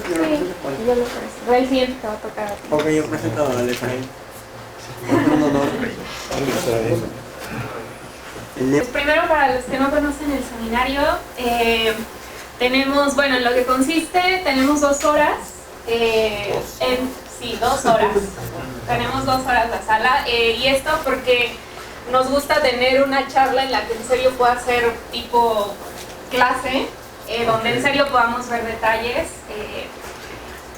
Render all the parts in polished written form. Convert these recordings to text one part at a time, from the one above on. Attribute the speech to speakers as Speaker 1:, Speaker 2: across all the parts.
Speaker 1: Sí, yo lo presento. El siguiente te va a tocar a ti.
Speaker 2: Ok, yo presento al Efraín.
Speaker 1: Pues primero, para los que no conocen el seminario, tenemos, bueno, en lo que consiste, tenemos 2 horas. Sí, 2 horas. Tenemos 2 horas la sala. Y esto porque nos gusta tener una charla en la que en serio pueda ser tipo clase, donde en serio podamos ver detalles.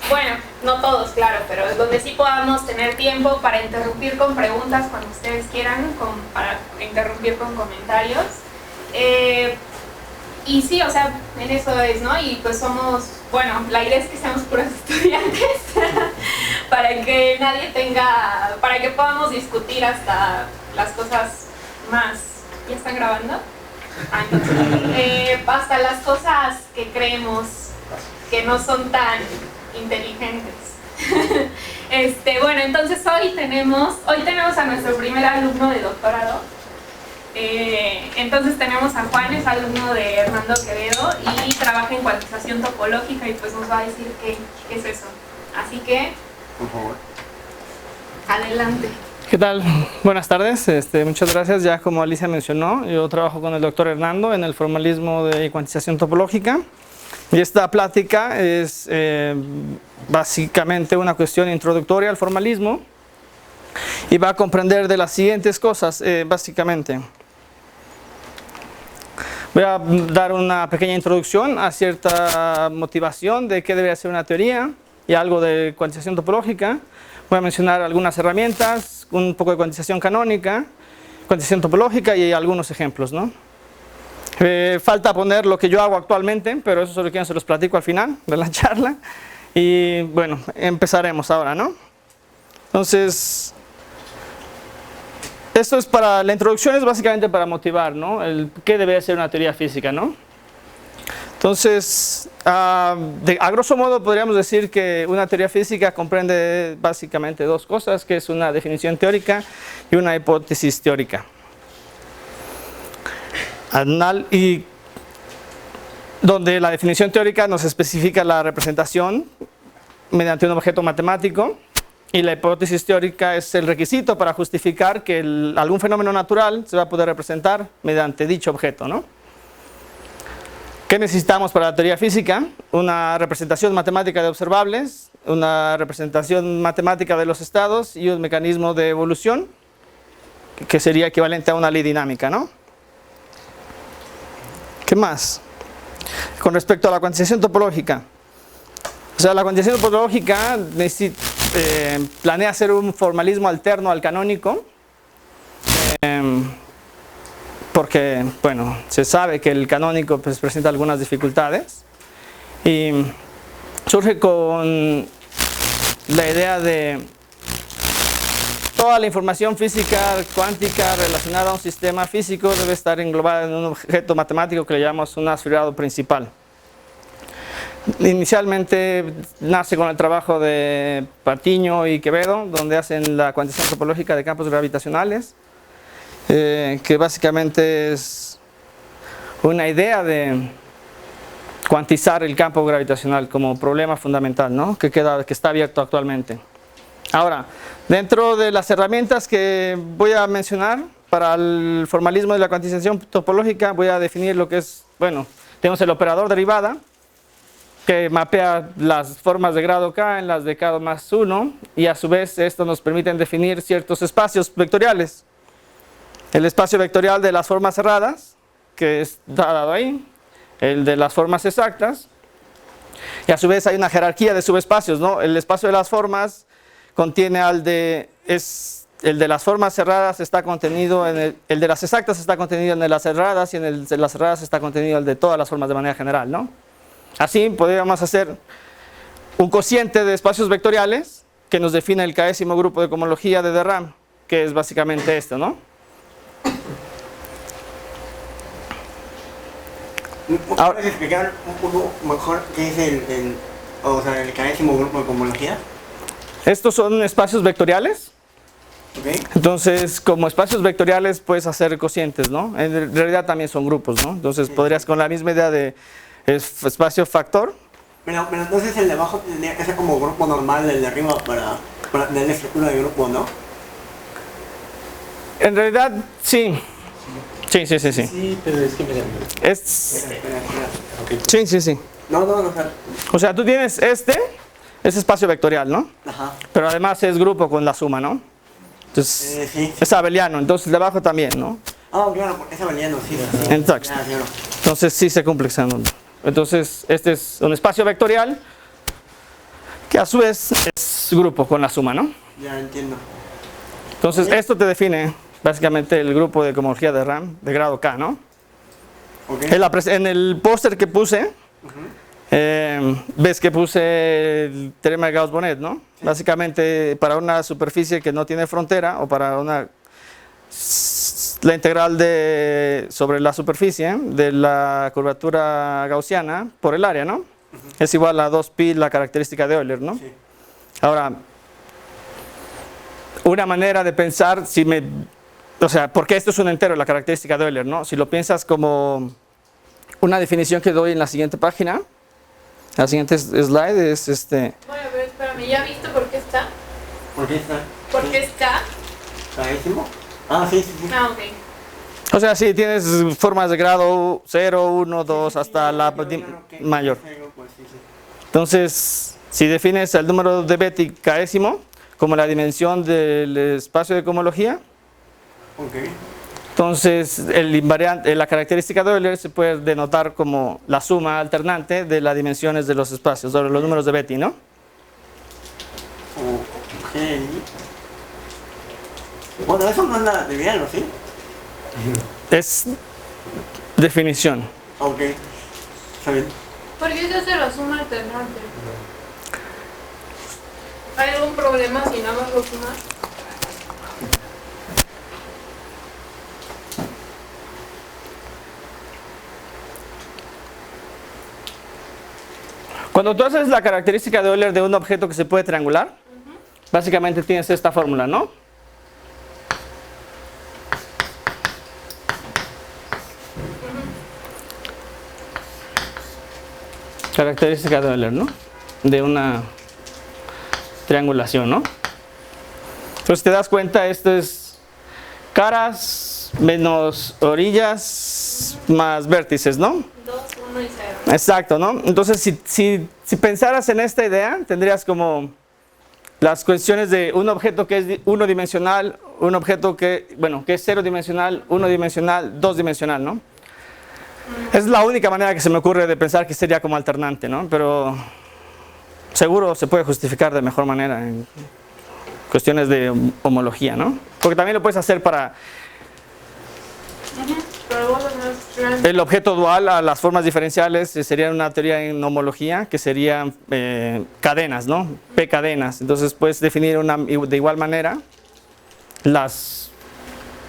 Speaker 1: Bueno, no todos, claro, pero donde sí podamos tener tiempo para interrumpir con preguntas cuando ustedes quieran, para interrumpir con comentarios. Y sí, o sea, en eso es, ¿no? Y pues somos, bueno, la idea es que seamos puros estudiantes para que nadie tenga, para que podamos discutir hasta las cosas más. ¿Ya están grabando? Ah, entonces, hasta las cosas que creemos que no son tan inteligentes. Bueno, entonces hoy tenemos a nuestro primer alumno de doctorado. Entonces tenemos a Juan, es alumno de Hernando Quevedo y trabaja en cuantización topológica y pues nos va a decir qué es eso. Así que,
Speaker 2: por favor,
Speaker 1: adelante.
Speaker 3: ¿Qué tal? Buenas tardes, muchas gracias. Ya como Alicia mencionó, yo trabajo con el doctor Hernando en el formalismo de cuantización topológica. Y esta plática es básicamente una cuestión introductoria al formalismo y va a comprender de las siguientes cosas, básicamente. Voy a dar una pequeña introducción a cierta motivación de qué debería ser una teoría y algo de cuantización topológica. Voy a mencionar algunas herramientas, un poco de cuantización canónica, cuantización topológica y algunos ejemplos, ¿no? Falta poner lo que yo hago actualmente, pero eso solo quiero se los platico al final de la charla. Y bueno, empezaremos ahora, ¿no? Entonces, esto es para, la introducción es básicamente para motivar, ¿no? El qué debería ser una teoría física, ¿no? Entonces, a grosso modo podríamos decir que una teoría física comprende básicamente 2 cosas, que es una definición teórica y una hipótesis teórica. Y donde la definición teórica nos especifica la representación mediante un objeto matemático y la hipótesis teórica es el requisito para justificar que algún fenómeno natural se va a poder representar mediante dicho objeto, ¿no? ¿Qué necesitamos para la teoría física? Una representación matemática de observables, una representación matemática de los estados y un mecanismo de evolución que sería equivalente a una ley dinámica, ¿no? ¿Qué más? Con respecto a la cuantización topológica. O sea, la cuantización topológica planea hacer un formalismo alterno al canónico. Porque, bueno, se sabe que el canónico pues, presenta algunas dificultades. Y surge con la idea de toda la información física cuántica relacionada a un sistema físico debe estar englobada en un objeto matemático que le llamamos un aspirado principal. Inicialmente nace con el trabajo de Patiño y Quevedo, donde hacen la cuantización topológica de campos gravitacionales, que básicamente es una idea de cuantizar el campo gravitacional como problema fundamental, ¿no? que está abierto actualmente. Ahora, dentro de las herramientas que voy a mencionar para el formalismo de la cuantización topológica, voy a definir lo que es, bueno, tenemos el operador derivada, que mapea las formas de grado K en las de K más 1, y a su vez esto nos permite definir ciertos espacios vectoriales. El espacio vectorial de las formas cerradas, que es dado ahí, el de las formas exactas, y a su vez hay una jerarquía de subespacios, ¿no? El espacio de las formas contiene el de las formas cerradas está contenido en el de las exactas está contenido en el de las cerradas y en el de las cerradas está contenido el de todas las formas de manera general, ¿no? Así podríamos hacer un cociente de espacios vectoriales que nos define el késimo grupo de cohomología de de Rham, que es básicamente esto, ¿no?
Speaker 2: ¿Puedes explicar un poco mejor qué es el késimo grupo de cohomología?
Speaker 3: Estos son espacios vectoriales.
Speaker 2: Okay.
Speaker 3: Entonces, como espacios vectoriales puedes hacer cocientes, ¿no? En realidad también son grupos, ¿no? Entonces podrías con la misma idea de espacio factor,
Speaker 2: Pero entonces el de abajo tendría que ser como grupo normal del de arriba para tener la estructura de grupo, ¿no?
Speaker 3: En realidad, sí. Sí.
Speaker 4: Sí, pero es que mira.
Speaker 2: Espera.
Speaker 4: Okay.
Speaker 3: Sí.
Speaker 2: No.
Speaker 3: O sea, tú tienes este espacio vectorial, ¿no?
Speaker 2: Ajá.
Speaker 3: Pero además es grupo con la suma, ¿no? Entonces,
Speaker 2: Sí.
Speaker 3: es abeliano, entonces el de abajo también, ¿no?
Speaker 2: Ah, claro, porque es abeliano, sí.
Speaker 3: Exacto.
Speaker 2: Ya, claro.
Speaker 3: Entonces sí se cumple examen. Entonces, este es un espacio vectorial que a su vez es grupo con la suma, ¿no?
Speaker 2: Ya entiendo.
Speaker 3: Entonces, esto te define básicamente el grupo de cohomología de RAM de grado K, ¿no?
Speaker 2: Ok.
Speaker 3: En el póster que puse, ves que puse el teorema de Gauss-Bonnet, ¿no?
Speaker 2: Sí.
Speaker 3: Básicamente, para una superficie que no tiene frontera o para la integral sobre la superficie de la curvatura gaussiana por el área, ¿no? Es igual a 2pi la característica de Euler, ¿no?
Speaker 2: Sí.
Speaker 3: Ahora, una manera de pensar, o sea, porque esto es un entero, la característica de Euler, ¿no? Si lo piensas como una definición que doy en la siguiente página, la siguiente slide es
Speaker 1: Bueno, pero espérame, ¿ya viste por qué está?
Speaker 2: ¿Por qué está?
Speaker 1: Porque es K.
Speaker 2: ¿Carísimo? Ah, sí.
Speaker 1: Ah, ok.
Speaker 3: O sea, sí, tienes formas de grado 0, 1, 2, hasta la mayor.
Speaker 2: Pues, sí.
Speaker 3: Entonces, si defines el número de Betti késimo como la dimensión del espacio de cohomología,
Speaker 2: Ok.
Speaker 3: entonces la característica de Euler se puede denotar como la suma alternante de las dimensiones de los espacios, sobre los números de Betti, ¿no?
Speaker 2: Ok. Bueno, eso no es nada trivial, ¿no? ¿Sí?
Speaker 3: Es definición.
Speaker 2: Ok. Está bien.
Speaker 1: ¿Por qué se hace la suma alternante? ¿Hay algún problema si nada más lo sumas?
Speaker 3: Cuando tú haces la característica de Euler de un objeto que se puede triangular, básicamente tienes esta fórmula, ¿no? Característica de Euler, ¿no? De una triangulación, ¿no? Entonces te das cuenta, esto es caras menos orillas más vértices, ¿no?
Speaker 1: 2, 1 y 0.
Speaker 3: Exacto, ¿no? Entonces si pensaras en esta idea, tendrías como las cuestiones de un objeto que es unidimensional, un objeto que es 0 dimensional, 1 dimensional, 2 dimensional, ¿no? Es la única manera que se me ocurre de pensar que sería como alternante, ¿no? Pero seguro se puede justificar de mejor manera en cuestiones de homología, ¿no? Porque también lo puedes hacer para el objeto dual a las formas diferenciales, sería una teoría en homología que serían cadenas, ¿no? P cadenas. Entonces puedes definir de igual manera las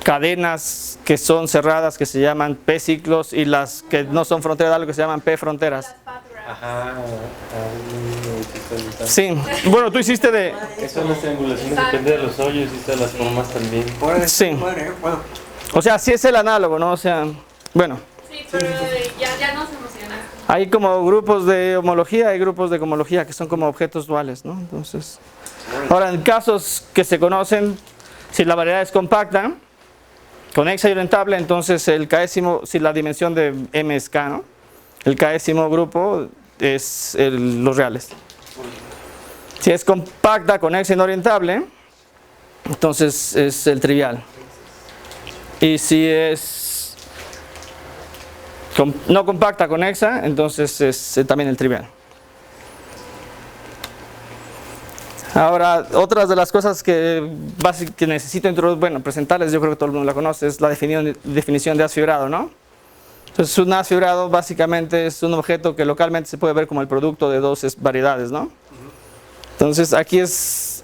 Speaker 3: cadenas que son cerradas que se llaman P ciclos y las que no son fronteras de algo que se llaman P fronteras.
Speaker 4: Ajá.
Speaker 3: Sí, bueno, tú hiciste de...
Speaker 4: Eso las triangulaciones depende de los hoyos y de las formas también.
Speaker 3: Sí.
Speaker 2: Bueno.
Speaker 3: O sea, sí es el análogo, ¿no? O sea, bueno.
Speaker 1: Sí, pero ya nos emocionaste.
Speaker 3: Hay como grupos de homología y grupos de cohomología que son como objetos duales, ¿no? Entonces, ahora en casos que se conocen, si la variedad es compacta, conexa y orientable, entonces el késimo, si la dimensión de M es K, ¿no? El késimo grupo es los reales. Si es compacta, conexa y no orientable, entonces es el trivial. Y si es no compacta, conexa, entonces es también el trivial. Ahora, otras de las cosas que necesito presentarles, yo creo que todo el mundo la conoce, es la definición de haz fibrado, ¿no? Entonces, un haz fibrado básicamente es un objeto que localmente se puede ver como el producto de dos variedades, ¿no? Entonces, aquí es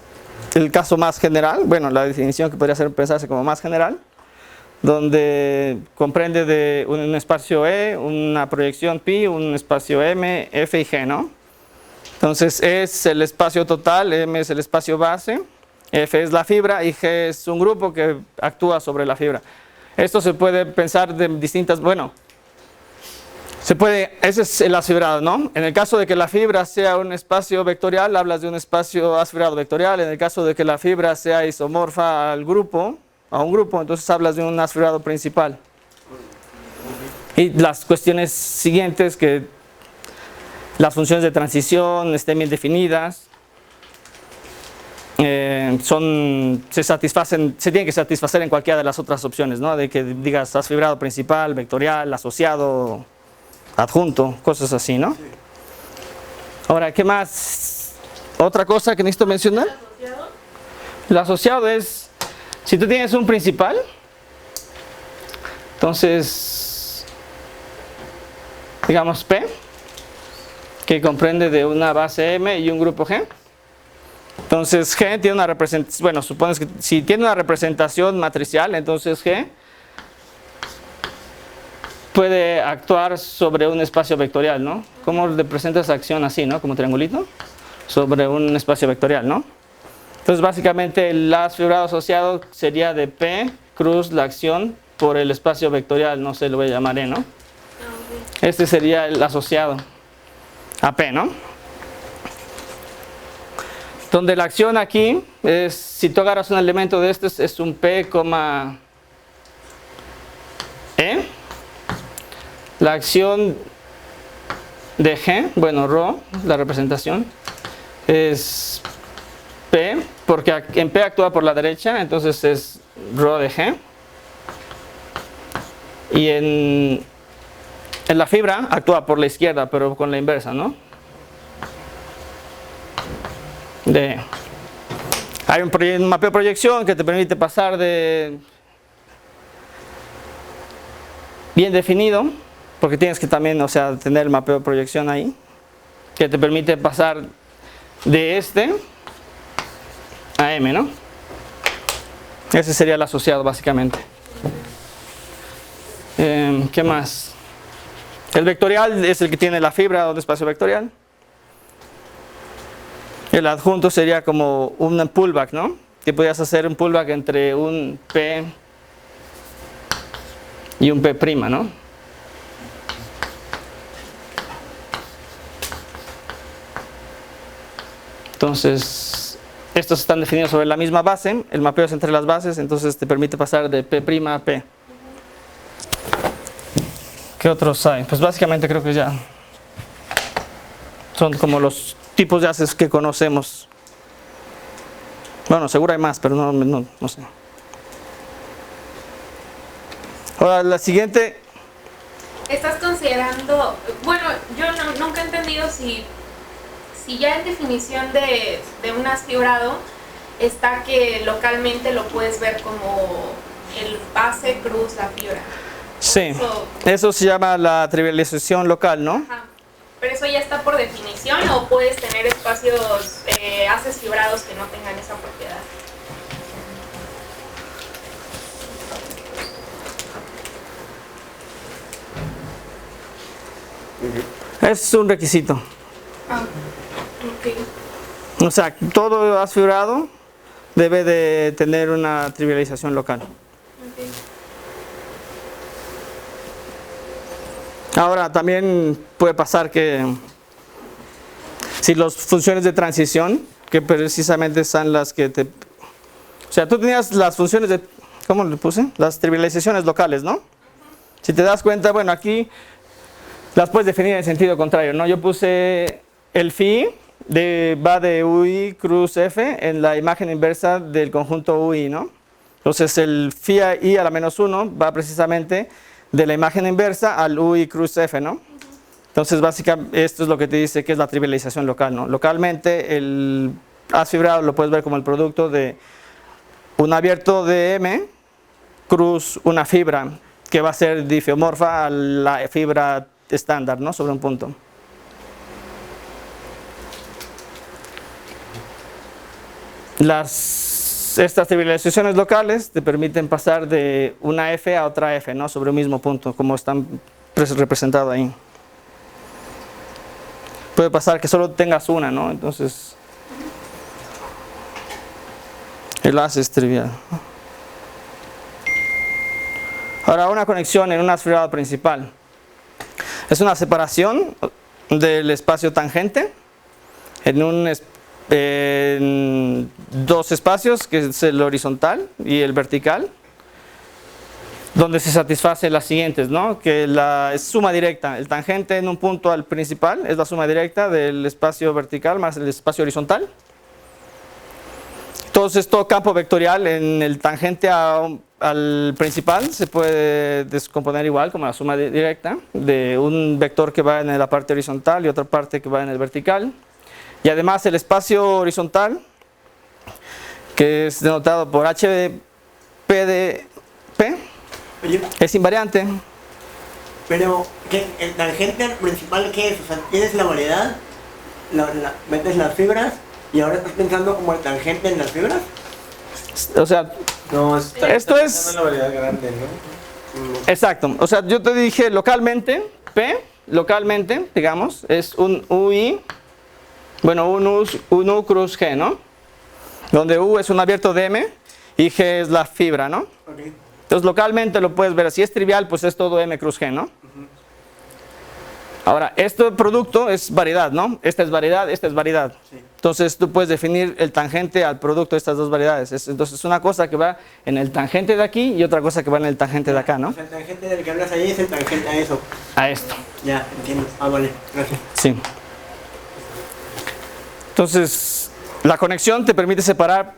Speaker 3: el caso más general, la definición que podría pensarse como más general, donde comprende de un espacio E, una proyección pi, un espacio M, F y G, ¿no? Entonces E es el espacio total, M es el espacio base, F es la fibra y G es un grupo que actúa sobre la fibra. Esto se puede pensar de distintas, Se puede, ese es el asfibrado, ¿no? En el caso de que la fibra sea un espacio vectorial, hablas de un espacio asfibrado vectorial. En el caso de que la fibra sea isomorfa al grupo, a un grupo, entonces hablas de un asfibrado principal. Y las cuestiones siguientes, que las funciones de transición estén bien definidas, se tienen que satisfacer en cualquiera de las otras opciones, ¿no? De que digas asfibrado principal, vectorial, asociado, adjunto, cosas así, ¿no? Sí. Ahora, ¿qué más? Otra cosa que necesito mencionar. El asociado es, si tú tienes un principal, entonces, digamos P, que comprende de una base M y un grupo G. Entonces G tiene una representación, bueno, supones que si tiene una representación matricial, entonces G puede actuar sobre un espacio vectorial, ¿no? ¿Cómo representa esa acción así, ¿no? Como triangulito, sobre un espacio vectorial, ¿no? Entonces básicamente el asfibrado asociado sería de P cruz la acción por el espacio vectorial, no sé, lo voy a llamar E, ¿no? Este sería el asociado a P, ¿no? Donde la acción aquí es, si tú agarras un elemento de estos, es un P, E. La acción de G, bueno, ρ, la representación, es P, porque en P actúa por la derecha, entonces es ρ de G. Y en la fibra actúa por la izquierda, pero con la inversa, ¿no? Hay un mapeo de proyección que te permite pasar de bien definido, porque tienes que también, o sea, tener el mapeo de proyección ahí, que te permite pasar de este a M, ¿no? Ese sería el asociado básicamente. ¿Qué más? El vectorial es el que tiene la fibra o de espacio vectorial. El adjunto sería como un pullback, ¿no? Que podías hacer un pullback entre un P y un P', ¿no? Entonces, estos están definidos sobre la misma base, el mapeo es entre las bases, entonces te permite pasar de P' a P. ¿Qué otros hay? Pues básicamente creo que ya son como los tipos de haces que conocemos. Bueno, seguro hay más, pero no sé. Ahora, la siguiente.
Speaker 1: Estás considerando, bueno, yo nunca he entendido si ya en definición de un asfibrado está que localmente lo puedes ver como el base cruz la fibra.
Speaker 3: Sí, eso se llama la trivialización local, ¿no?
Speaker 1: Ajá. Pero eso ya está por definición, o puedes tener espacios haces fibrados que no tengan esa propiedad.
Speaker 3: Es un requisito.
Speaker 1: Ah, ok.
Speaker 3: O sea, todo asfibrado debe de tener una trivialización local.
Speaker 1: Okay.
Speaker 3: Ahora, también puede pasar que si las funciones de transición, que precisamente son las que te... O sea, tú tenías las funciones de... ¿Cómo le puse? Las trivializaciones locales, ¿no? Si te das cuenta, bueno, aquí las puedes definir en sentido contrario, ¿no? Yo puse el phi va de UI cruz F en la imagen inversa del conjunto UI, ¿no? Entonces el phi I a la menos 1 va precisamente de la imagen inversa al UI cruz F, ¿no? Entonces básicamente esto es lo que te dice que es la trivialización local, ¿no? Localmente el haz fibrado lo puedes ver como el producto de un abierto de M cruz una fibra que va a ser difeomorfa a la fibra estándar, ¿no? Sobre un punto. Estas trivializaciones locales te permiten pasar de una F a otra F, ¿no? Sobre un mismo punto, como están representados ahí. Puede pasar que solo tengas una, ¿no? Entonces, el haz es trivial. Ahora, una conexión en un haz fibrado principal. Es una separación del espacio tangente en dos espacios, que es el horizontal y el vertical, donde se satisface las siguientes, ¿no? Que es suma directa. El tangente en un punto al principal es la suma directa del espacio vertical más el espacio horizontal. Entonces todo campo vectorial en el tangente al principal se puede descomponer igual como la suma directa de un vector que va en la parte horizontal y otra parte que va en el vertical. Y además el espacio horizontal, que es denotado por HPDP,
Speaker 2: Oye,
Speaker 3: es invariante.
Speaker 2: pero ¿el tangente principal qué es? O sea, tienes la variedad, metes las fibras y ahora estás pensando como el tangente en las fibras.
Speaker 3: O sea,
Speaker 4: No,
Speaker 3: esto es...
Speaker 4: una variedad grande, ¿no?
Speaker 3: Exacto. O sea, yo te dije localmente, P, localmente, digamos, es un UI, bueno, un U cruz G, ¿no? Donde U es un abierto de M y G es la fibra, ¿no?
Speaker 2: Okay.
Speaker 3: Entonces localmente lo puedes ver, si es trivial, pues es todo M cruz G, ¿no? Ahora, este producto es variedad, ¿no? Esta es variedad, esta es variedad.
Speaker 2: Sí.
Speaker 3: Entonces tú puedes definir el tangente al producto de estas dos variedades. Entonces una cosa que va en el tangente de aquí y otra cosa que va en el tangente de acá, ¿no?
Speaker 2: O sea, el tangente del que hablas ahí es el tangente a eso.
Speaker 3: A esto.
Speaker 2: Ya, entiendo. Vale, gracias.
Speaker 3: Sí. Entonces, la conexión te permite separar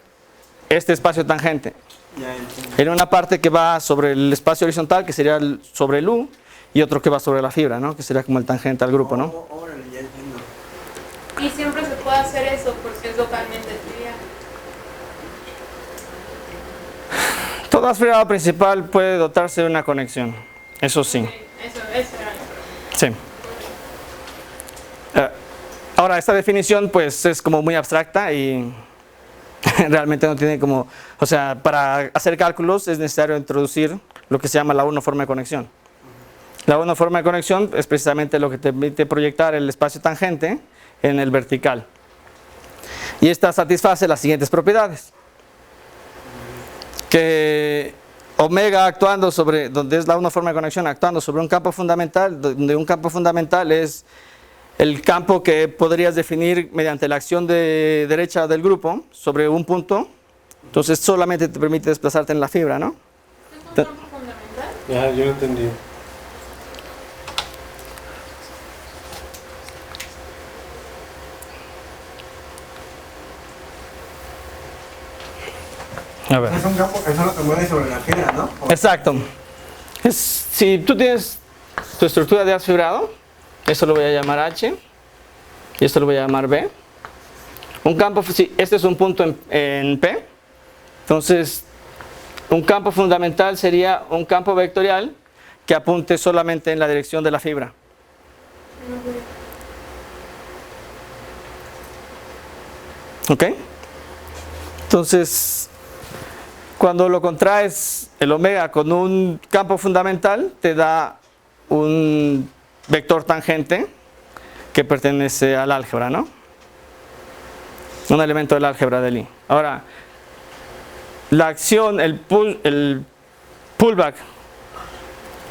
Speaker 3: este espacio tangente
Speaker 2: Ya entiendo.
Speaker 3: en una parte que va sobre el espacio horizontal, que sería sobre el U, y otro que va sobre la fibra, ¿no? Que sería como el tangente al grupo, ¿no?
Speaker 2: Órale, ya entiendo.
Speaker 1: Y siempre se puede hacer eso porque es localmente trivial.
Speaker 3: Toda fibra principal puede dotarse de una conexión, eso sí.
Speaker 1: Eso era mi pregunta.
Speaker 3: Sí. Ahora, esta definición pues es como muy abstracta y realmente no tiene como... O sea, para hacer cálculos es necesario introducir lo que se llama la uniforme de conexión. La uniforme de conexión es precisamente lo que te permite proyectar el espacio tangente en el vertical. Y esta satisface las siguientes propiedades. Que omega actuando sobre, donde es la uniforme de conexión, actuando sobre un campo fundamental, donde un campo fundamental es el campo que podrías definir mediante la acción de derecha del grupo sobre un punto. Entonces solamente te permite desplazarte en la fibra, ¿no?
Speaker 1: ¿Es un campo fundamental?
Speaker 4: Ya, yo lo entendí.
Speaker 3: A ver.
Speaker 2: Es un campo que solo te mueve sobre la fibra, ¿no?
Speaker 3: Exacto. Si tú tienes tu estructura de haz fibrado, esto lo voy a llamar H y esto lo voy a llamar B. Un campo, si este es un punto en P, entonces un campo fundamental sería un campo vectorial que apunte solamente en la dirección de la fibra. ¿Ok? Entonces, cuando lo contraes el omega con un campo fundamental, te da un vector tangente que pertenece al álgebra, ¿no? Un elemento del álgebra de Lie. Ahora, la acción, el pullback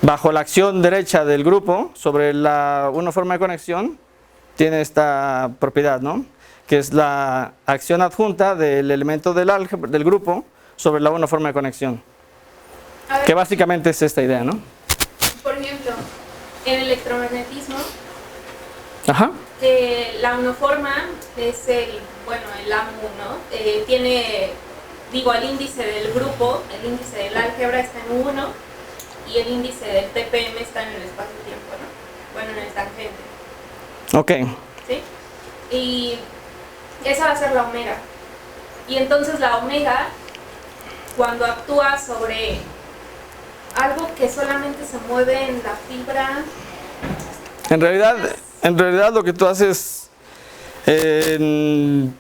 Speaker 3: bajo la acción derecha del grupo sobre la uniforme de conexión tiene esta propiedad, ¿no? Que es la acción adjunta del elemento del álgebra, del grupo sobre la uniforme de conexión.
Speaker 1: A ver,
Speaker 3: Que básicamente es esta idea, ¿no?
Speaker 1: por ejemplo, en electromagnetismo,
Speaker 3: Ajá.
Speaker 1: la uniforma es el AMU, ¿no? Tiene, digo, el índice del grupo, el índice del álgebra está en 1 y el índice del TPM está en el espacio-tiempo, ¿no? Bueno, en el tangente,
Speaker 3: Ok.
Speaker 1: ¿sí? Y esa va a ser la omega. Y entonces la omega, cuando actúa sobre algo que solamente se mueve en la fibra,
Speaker 3: En realidad lo que tú haces en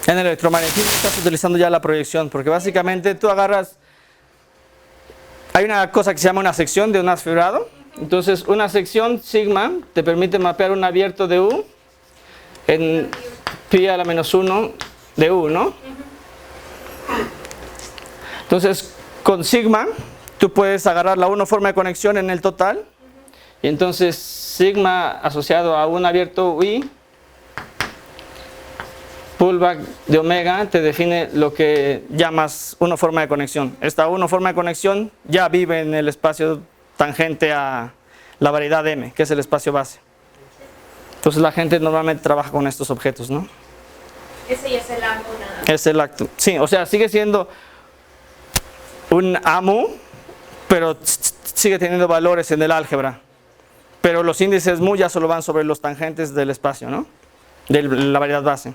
Speaker 3: el electromagnetismo estás utilizando ya la proyección, porque básicamente tú agarras, hay una cosa que se llama una sección de un haz fibrado, entonces una sección sigma te permite mapear un abierto de U en pi a la menos 1 de U, ¿no? Entonces con sigma tú puedes agarrar la 1 forma de conexión en el total, y entonces sigma asociado a 1 abierto y pullback de omega te define lo que llamas 1 forma de conexión. Esta 1 forma de conexión ya vive en el espacio tangente a la variedad M, que es el espacio base. Entonces la gente normalmente trabaja con estos objetos, ¿no?
Speaker 1: Ese ya es el AMU nada más.
Speaker 3: Es el acto. Sí, o sea, sigue siendo un AMU, pero sigue teniendo valores en el álgebra. Pero los índices mu ya solo van sobre los tangentes del espacio, ¿no? De la variedad base.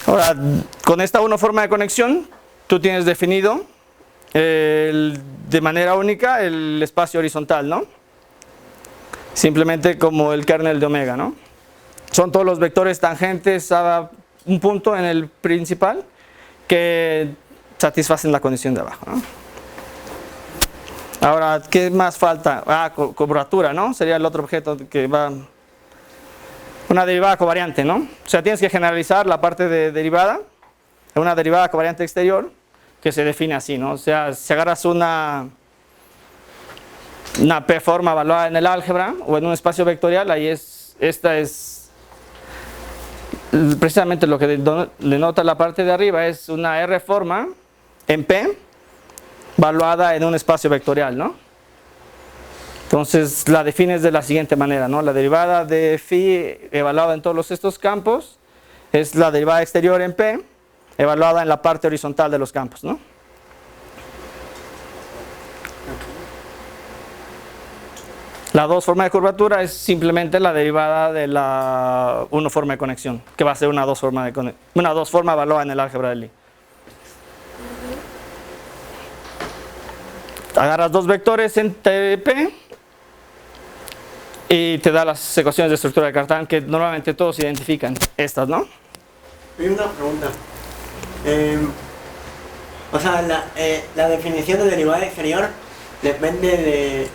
Speaker 3: Ahora, con esta 1 forma de conexión, tú tienes definido de manera única el espacio horizontal, ¿no? Simplemente como el kernel de omega, ¿no? Son todos los vectores tangentes a un punto en el principal que satisfacen la condición de abajo, ¿no? Ahora, ¿qué más falta? Curvatura, ¿no? Sería el otro objeto que va... Una derivada covariante, ¿no? O sea, tienes que generalizar la parte de derivada, una derivada covariante exterior, que se define así, ¿no? O sea, si agarras una P-forma evaluada en el álgebra o en un espacio vectorial, ahí esta es precisamente lo que denota la parte de arriba, es una R-forma en P, evaluada en un espacio vectorial, ¿no? Entonces la defines de la siguiente manera, ¿no? La derivada de phi evaluada en todos estos campos es la derivada exterior en P, evaluada en la parte horizontal de los campos, ¿no? La 2 forma de curvatura es simplemente la derivada de la 1 forma de conexión, que va a ser una 2 forma evaluada en el álgebra de Lie. Agarras dos vectores en TP y te da las ecuaciones de estructura de Cartan que normalmente todos identifican. Estas, ¿no?
Speaker 2: Hay una pregunta. O sea, la definición de derivada exterior depende de...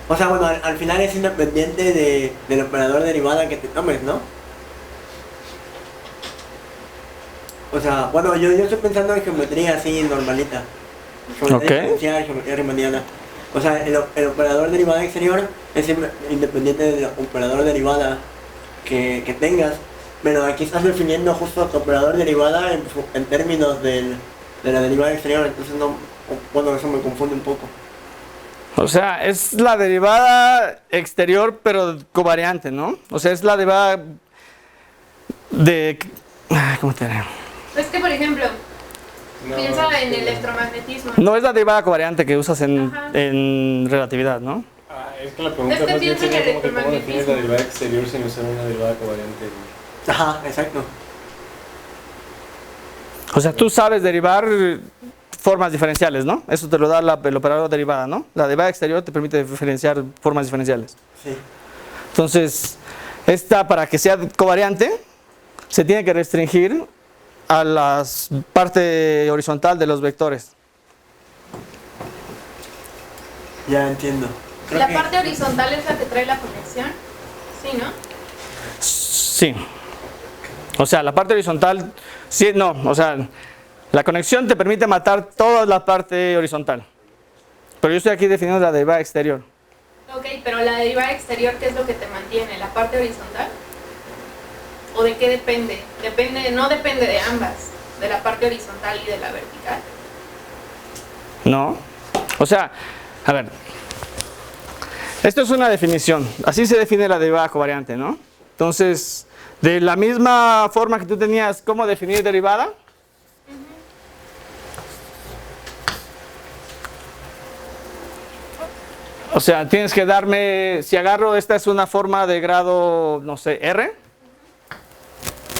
Speaker 2: O sea, bueno, al final es independiente del operador derivada que te tomes, ¿no? O sea, bueno, yo estoy pensando en geometría así normalita. Geometría diferencial, geometría riemanniana. O sea, el operador derivada exterior es independiente del operador derivada que tengas. Pero aquí estás definiendo justo tu operador derivada en términos de la derivada exterior. Entonces, no, bueno, eso me confunde un poco.
Speaker 3: O sea, es la derivada exterior pero covariante, ¿no? O sea, es la derivada de... ¿Cómo te diré?
Speaker 1: Es que, por ejemplo, piensa en electromagnetismo.
Speaker 3: No es la derivada covariante que usas en relatividad, ¿no?
Speaker 4: Es que la pregunta más bien sería como que cómo defines la derivada exterior sin usar una derivada covariante.
Speaker 2: Ajá, exacto.
Speaker 3: O sea, tú sabes derivar formas diferenciales, ¿no? Eso te lo da el operador derivada, ¿no? La derivada exterior te permite diferenciar formas diferenciales.
Speaker 2: Sí.
Speaker 3: Entonces, esta para que sea covariante se tiene que restringir a la parte horizontal de los vectores.
Speaker 2: Ya entiendo.
Speaker 1: La parte horizontal es la que trae la conexión, ¿sí, no?
Speaker 3: Sí. O sea, la parte horizontal, sí, no, o sea, la conexión te permite matar toda la parte horizontal. Pero yo estoy aquí definiendo la derivada exterior.
Speaker 1: Ok, pero la derivada exterior, ¿qué es lo que te mantiene? ¿La parte horizontal? ¿O de qué depende? No depende de ambas, de la parte horizontal y de la vertical.
Speaker 3: No. O sea, a ver. Esto es una definición. Así se define la derivada covariante, ¿no? Entonces, de la misma forma que tú tenías cómo definir derivada, o sea, tienes que darme, si agarro, esta es una forma de grado, no sé, R,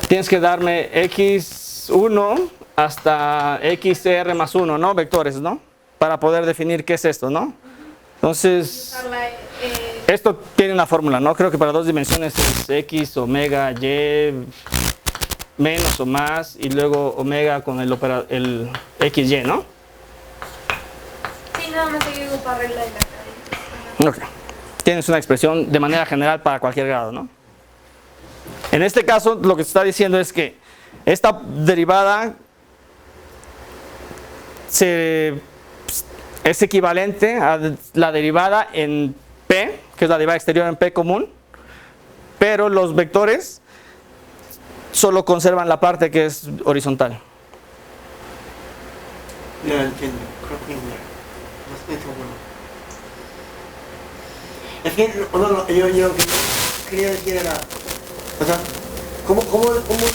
Speaker 3: tienes que darme x1 hasta xr más 1, ¿no? Vectores, ¿no? Para poder definir qué es esto, ¿no? Entonces, esto tiene una fórmula, ¿no? Creo que para 2 dimensiones es x, omega, y, menos o más, y luego omega con el xy, ¿no?
Speaker 1: Sí, nada más hay que ocupar regla de la cadena.
Speaker 3: Ok. Tienes una expresión de manera general para cualquier grado, ¿no? En este caso, lo que se está diciendo es que esta derivada es equivalente a la derivada en P, que es la derivada exterior en P común, pero los vectores solo conservan la parte que es horizontal.
Speaker 2: Ya entiendo, creo que no estoy seguro. Es que yo lo que quería decir era, o sea, ¿cómo defines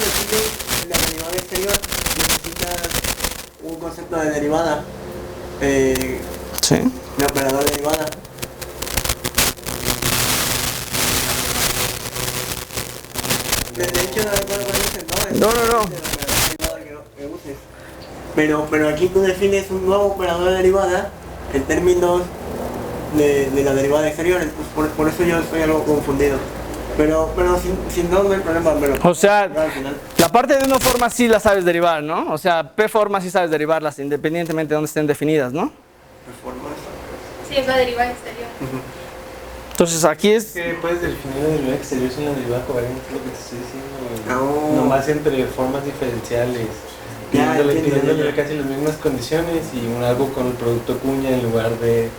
Speaker 2: la derivada exterior? Necesitas un concepto de derivada,
Speaker 3: Sí.
Speaker 2: de operador de derivada. De hecho, no recuerdo cuál es el nombre.
Speaker 3: No.
Speaker 2: De la derivada que uses. Pero aquí tú defines un nuevo operador de derivada en términos de la derivada exterior, entonces por eso yo estoy algo confundido. Pero si no hay problema,
Speaker 3: O sea,
Speaker 2: al final.
Speaker 3: la parte de una forma sí la sabes derivar, ¿no? O sea, P formas sí sabes derivarlas independientemente de dónde estén definidas, ¿no?
Speaker 2: Reformas.
Speaker 1: Sí, es la derivada exterior.
Speaker 3: Entonces aquí
Speaker 4: Es
Speaker 3: es...
Speaker 4: que puedes definir la derivada exterior sin la derivada covariante, es lo que te estoy diciendo.
Speaker 2: No.
Speaker 4: Nomás entre formas diferenciales.
Speaker 2: Ya,
Speaker 4: Pidiéndole
Speaker 2: entiendo.
Speaker 4: casi las mismas condiciones y algo con el producto cuña en lugar de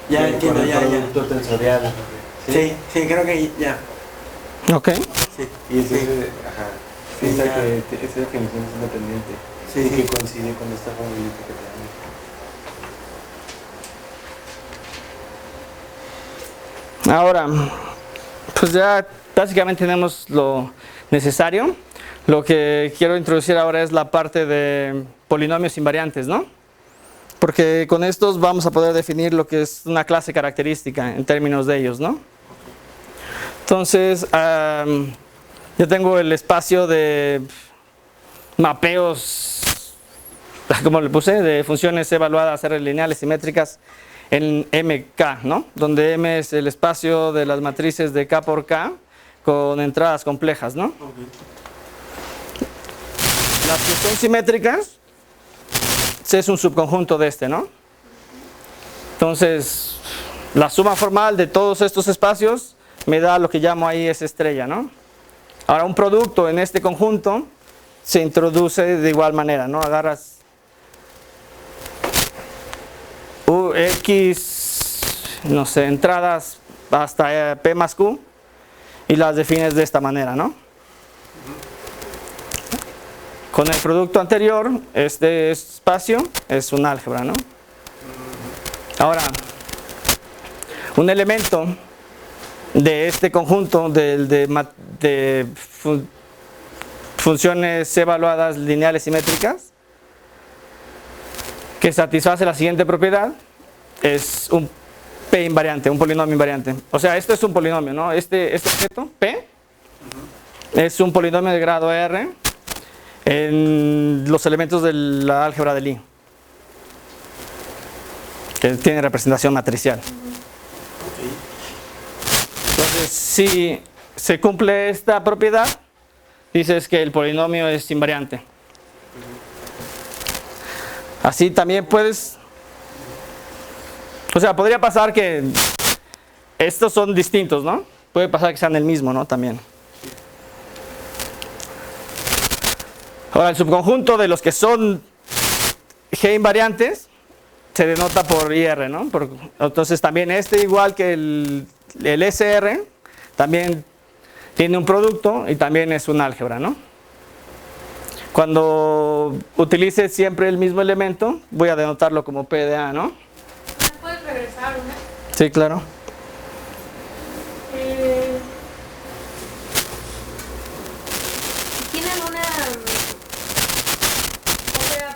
Speaker 2: Ya
Speaker 4: con
Speaker 2: entiendo,
Speaker 4: el
Speaker 2: ya.
Speaker 4: producto tensorial.
Speaker 2: Sí, creo que ya.
Speaker 3: Ok.
Speaker 2: Sí.
Speaker 4: Y ese,
Speaker 2: Sí.
Speaker 4: ajá,
Speaker 2: Sí,
Speaker 4: esa
Speaker 2: ya.
Speaker 4: esa definición es independiente.
Speaker 2: Sí,
Speaker 4: y
Speaker 2: sí.
Speaker 4: que coincide con esta formulita que te dan.
Speaker 3: Ahora, pues ya básicamente tenemos lo necesario. Lo que quiero introducir ahora es la parte de polinomios invariantes, ¿no? Porque con estos vamos a poder definir lo que es una clase característica en términos de ellos, ¿no? Entonces, yo tengo el espacio de mapeos, como le puse, de funciones evaluadas R lineales simétricas en MK, ¿no? Donde M es el espacio de las matrices de K por K con entradas complejas, ¿no? Las que son simétricas es un subconjunto de este, ¿no? Entonces, la suma formal de todos estos espacios me da lo que llamo ahí S estrella, ¿no? Ahora, un producto en este conjunto se introduce de igual manera, ¿no? Agarras X, no sé, entradas hasta P más Q y las defines de esta manera, ¿no? Con el producto anterior, este espacio es un álgebra, ¿no? Ahora, un elemento de este conjunto de funciones evaluadas lineales simétricas que satisface la siguiente propiedad es un P invariante, un polinomio invariante. O sea, esto es un polinomio, ¿no? Este objeto, P, es un polinomio de grado R en los elementos de la álgebra de Lie, que tiene representación matricial. Entonces, si se cumple esta propiedad, dices que el polinomio es invariante. Así también puedes, o sea, podría pasar que estos son distintos, ¿no? Puede pasar que sean el mismo, ¿no? También. Ahora, el subconjunto de los que son G invariantes se denota por IR, ¿no? Entonces también igual que el SR, también tiene un producto y también es un álgebra, ¿no? Cuando utilice siempre el mismo elemento, voy a denotarlo como P de A, ¿no?
Speaker 1: ¿Puedes regresar una?
Speaker 3: Sí, claro.
Speaker 1: ¿Tiene alguna... O sea,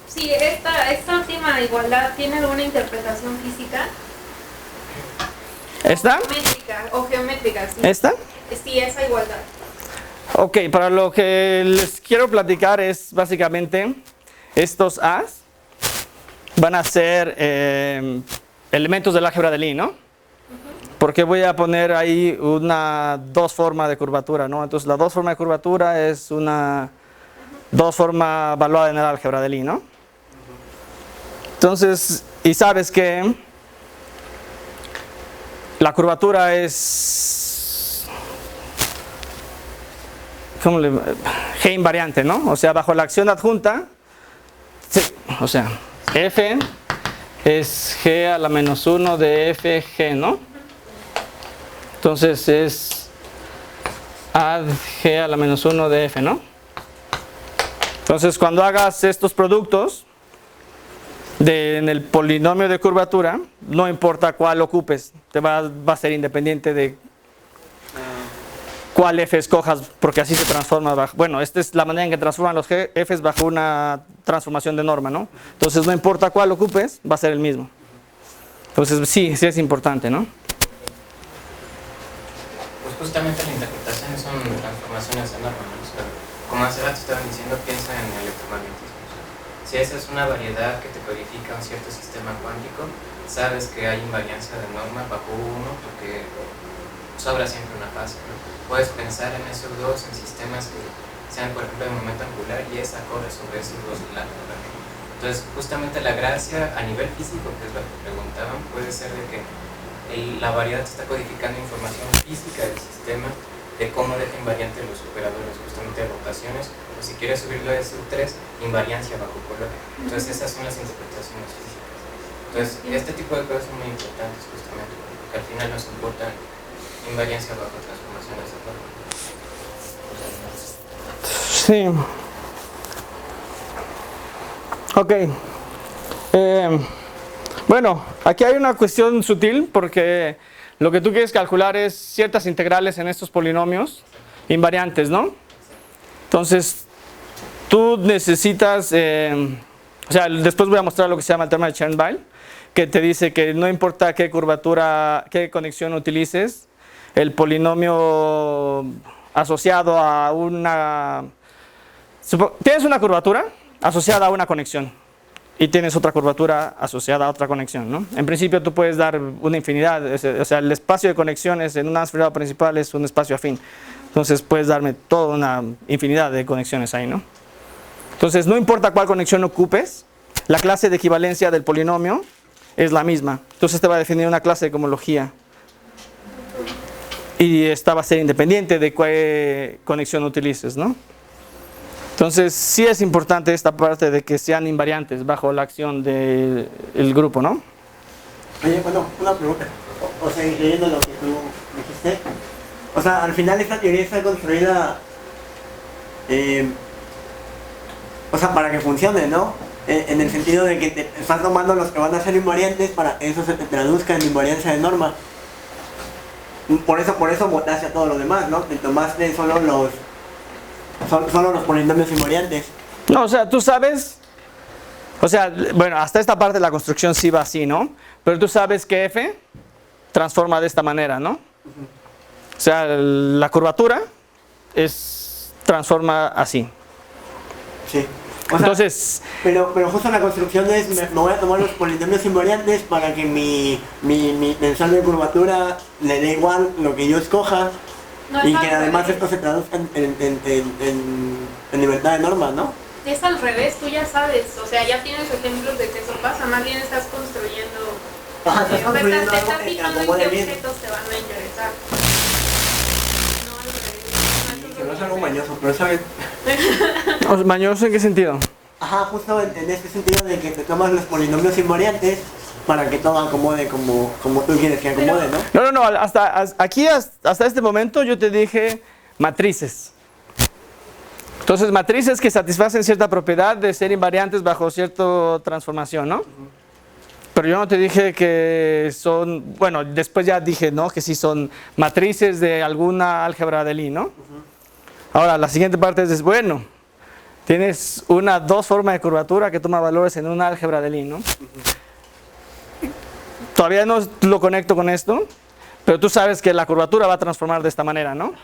Speaker 1: sí, esta última igualdad tiene alguna interpretación física?
Speaker 3: ¿Esta?
Speaker 1: Geométrica, sí.
Speaker 3: ¿Esta?
Speaker 1: Sí, esa igualdad.
Speaker 3: Ok, para lo que les quiero platicar es básicamente estos A's van a ser elementos del álgebra de Lie, ¿no? Porque voy a poner ahí una dos forma de curvatura, ¿no? Entonces la dos forma de curvatura es una dos forma evaluada en el álgebra de Lie, ¿no? Entonces, y sabes que la curvatura es G invariante, ¿no? O sea, bajo la acción adjunta Sí, o sea, f es g a la menos 1 de fg, ¿no? Entonces es add g a la menos 1 de f, ¿no? Entonces cuando hagas estos productos en el polinomio de curvatura, no importa cuál ocupes, va a ser independiente de cuál f escojas, porque así se transforma bajo, bueno, esta es la manera en que transforman los f's bajo una transformación de norma, ¿no? Entonces no importa cuál ocupes, va a ser el mismo. Entonces sí es importante, ¿no?
Speaker 5: Pues justamente la interpretación son transformaciones de norma, ¿no? O sea, como hace rato estaban diciendo, piensa en el electromagnetismo. Si esa es una variedad que te codifica un cierto sistema cuántico, sabes que hay invariancia de norma bajo uno porque sobra siempre una fase, ¿no? Puedes pensar en esos dos en sistemas que sean, por ejemplo, de momento angular y esa corre sobre esos dos lados, ¿verdad? Entonces, justamente la gracia a nivel físico, que es lo que preguntaban, puede ser de que la variedad está codificando información física del sistema de cómo deja invariante los operadores, justamente de rotaciones, o si quieres subirlo a sub 3, invariancia bajo color. Entonces, esas son las interpretaciones físicas. Entonces, este tipo de cosas son muy importantes, justamente, porque al final nos importa invariancia bajo transformaciones de forma.
Speaker 3: Sí. Ok. Bueno, aquí hay una cuestión sutil porque lo que tú quieres calcular es ciertas integrales en estos polinomios invariantes, ¿no? Entonces, tú necesitas, o sea, después voy a mostrar lo que se llama el teorema de Chern-Weil, que te dice que no importa qué curvatura, qué conexión utilices, el polinomio asociado a una... Tienes una curvatura asociada a una conexión y tienes otra curvatura asociada a otra conexión, ¿no? En principio tú puedes dar una infinidad, o sea, el espacio de conexiones en un aspirado principal es un espacio afín. Entonces puedes darme toda una infinidad de conexiones ahí, ¿no? Entonces no importa cuál conexión ocupes, la clase de equivalencia del polinomio es la misma. Entonces te va a definir una clase de cohomología. Y esta va a ser independiente de qué conexión utilices, ¿no? Entonces sí es importante esta parte de que sean invariantes bajo la acción del grupo, ¿no?
Speaker 2: Oye, bueno, una pregunta. O sea, leyendo lo que tú dijiste, o sea, al final esta teoría está construida, o sea, para que funcione, ¿no? En el sentido de que te estás tomando los que van a ser invariantes para que eso se te traduzca en invariancia de norma. Por eso botaste a todo lo demás, ¿no? Te tomaste solo los polinomios invariantes.
Speaker 3: No, o sea, tú sabes, o sea, bueno, hasta esta parte de la construcción sí va así, ¿no? Pero tú sabes que f transforma de esta manera, ¿no? O sea, la curvatura transforma así.
Speaker 2: Sí. O sea,
Speaker 3: entonces,
Speaker 2: pero justo la construcción es, me voy a tomar los polinomios invariantes para que mi tensor de curvatura le dé igual lo que yo escoja, no, y que además esto se traduzca en libertad de norma, ¿no?
Speaker 1: Es al revés, tú ya sabes, o sea, ya tienes ejemplos de que eso pasa, más bien estás construyendo,
Speaker 2: estás construyendo
Speaker 1: te
Speaker 2: algo
Speaker 1: estás
Speaker 2: que
Speaker 1: fijando en qué objetos te van a interesar.
Speaker 2: Que no es algo mañoso, pero ¿sabes?
Speaker 3: ¿Mañoso en qué sentido?
Speaker 2: Ajá, justo en este sentido de que te tomas los polinomios invariantes para que todo acomode como tú quieres que acomode, ¿no?
Speaker 3: No, hasta este momento yo te dije matrices. Entonces, matrices que satisfacen cierta propiedad de ser invariantes bajo cierta transformación, ¿no? Pero yo no te dije que son, bueno, después ya dije, ¿no? Que sí son matrices de alguna álgebra de Lie, ¿no? Ahora, la siguiente parte es, bueno, tienes dos formas de curvatura que toma valores en una álgebra de Lie, ¿no? Todavía no lo conecto con esto, pero tú sabes que la curvatura va a transformar de esta manera, ¿no?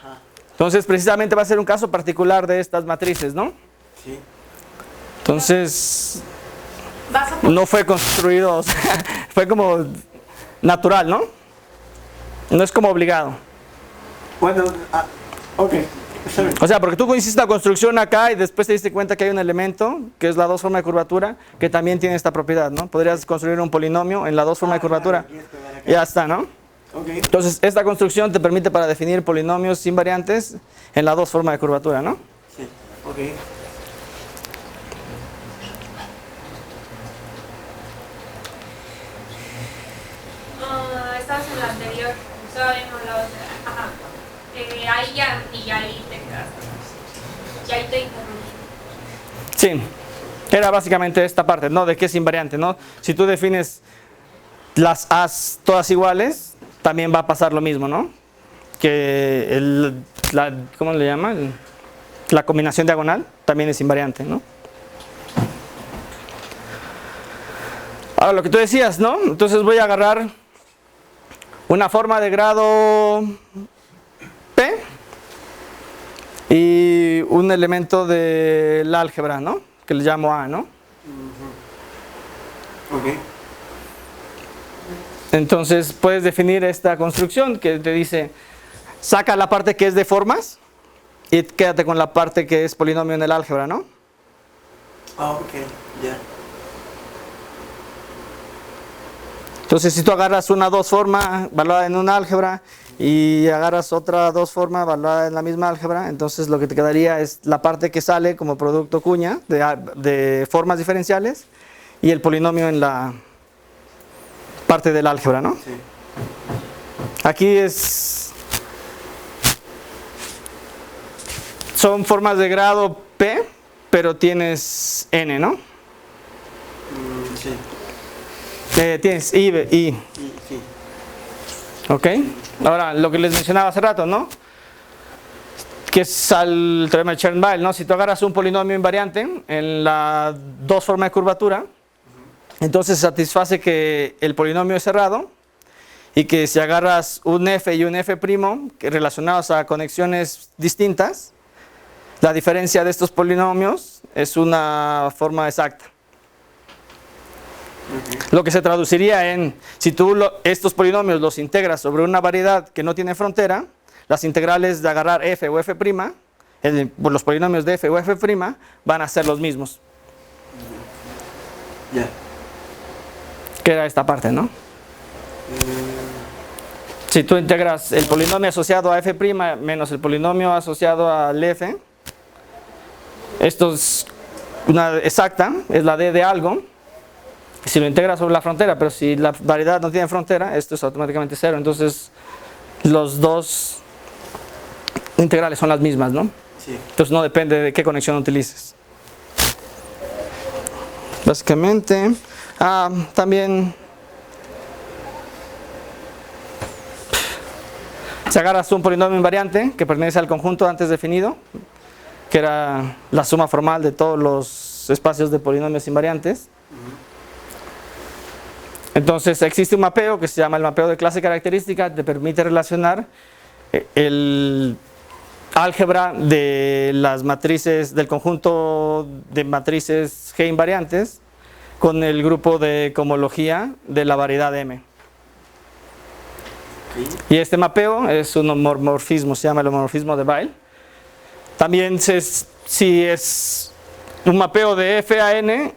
Speaker 3: Entonces, precisamente va a ser un caso particular de estas matrices, ¿no?
Speaker 2: Sí.
Speaker 3: Entonces, no fue construido, o sea, fue como natural, ¿no? No es como obligado.
Speaker 2: Bueno, ok.
Speaker 3: O sea, porque tú hiciste la construcción acá y después te diste cuenta que hay un elemento, que es la dos forma de curvatura, que también tiene esta propiedad, ¿no? Podrías construir un polinomio en la dos forma de curvatura. Y ya está, ¿no?
Speaker 2: Okay.
Speaker 3: Entonces, esta construcción te permite para definir polinomios invariantes en la dos forma de curvatura, ¿no?
Speaker 2: Sí, ok.
Speaker 1: ahí ya, y ahí te quedas. Y ahí te interrumpo.
Speaker 3: Sí, era básicamente esta parte, ¿no? De que es invariante, ¿no? Si tú defines las A's todas iguales, también va a pasar lo mismo, ¿no? Que ¿cómo le llama? La combinación diagonal también es invariante, ¿no? Ahora lo que tú decías, ¿no? Entonces voy a agarrar una forma de grado P y un elemento del álgebra, ¿no? Que le llamo A, ¿no?
Speaker 2: Ok.
Speaker 3: Entonces puedes definir esta construcción que te dice, saca la parte que es de formas y quédate con la parte que es polinomio en el álgebra, ¿no?
Speaker 2: Ah, ok, ya.
Speaker 3: Entonces si tú agarras una 2 forma valuada en un álgebra y agarras otra 2 forma valuada en la misma álgebra, entonces lo que te quedaría es la parte que sale como producto cuña de formas diferenciales y el polinomio en la parte del álgebra, ¿no?
Speaker 2: Sí.
Speaker 3: Aquí son formas de grado P, pero tienes N, ¿no?
Speaker 2: Sí.
Speaker 3: Tienes I.
Speaker 2: Sí.
Speaker 3: Ok. Ahora, lo que les mencionaba hace rato, ¿no? Que es el teorema de Chern-Weil, ¿no? Si tú agarras un polinomio invariante en la 2 forma de curvatura, entonces satisface que el polinomio es cerrado y que si agarras un f y un f' que relacionados a conexiones distintas, la diferencia de estos polinomios es una forma exacta. Lo que se traduciría en, si tú estos polinomios los integras sobre una variedad que no tiene frontera, las integrales de agarrar f o f', los polinomios de f o f' van a ser los mismos.
Speaker 2: Ya.
Speaker 3: Que era esta parte, ¿no? Si tú integras el polinomio asociado a f' menos el polinomio asociado al f, esto es una exacta, es la d de algo. Si lo integras sobre la frontera, pero si la variedad no tiene frontera, esto es automáticamente cero. Entonces, los dos integrales son las mismas, ¿no?
Speaker 2: Sí.
Speaker 3: Entonces, no depende de qué conexión utilices. Básicamente, también, si agarras un polinomio invariante que pertenece al conjunto antes definido, que era la suma formal de todos los espacios de polinomios invariantes. Entonces existe un mapeo que se llama el mapeo de clase característica, te permite relacionar el álgebra de las matrices, del conjunto de matrices G invariantes con el grupo de cohomología de la variedad M. Y este mapeo es un homomorfismo, se llama el homomorfismo de Weil. También si es un mapeo de F a N,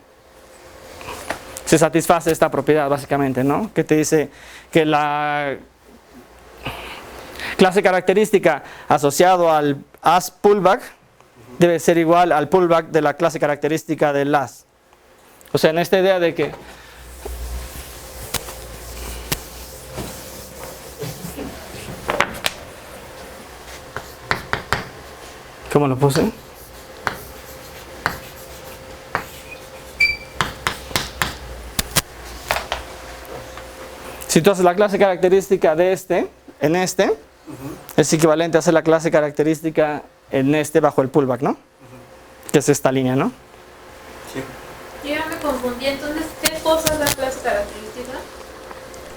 Speaker 3: se satisface esta propiedad básicamente, ¿no? Que te dice que la clase característica asociado al as pullback debe ser igual al pullback de la clase característica del as. O sea, en esta idea de que ¿cómo lo puse? Si tú haces la clase característica de en este, es equivalente a hacer la clase característica en este bajo el pullback, ¿no? Que es esta línea, ¿no?
Speaker 2: Sí.
Speaker 1: Yo ya me confundí, entonces, ¿qué cosa es la clase característica?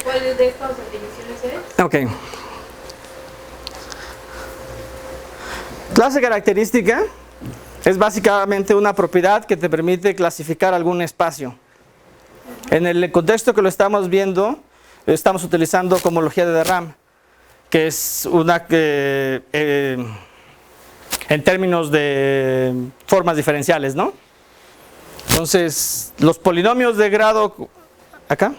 Speaker 1: ¿Cuál de estas definiciones es?
Speaker 3: Ok. Clase característica es básicamente una propiedad que te permite clasificar algún espacio. En el contexto que lo estamos viendo, estamos utilizando cohomología de de Rham, que es una en términos de formas diferenciales, ¿no? Entonces, los polinomios de grado acá.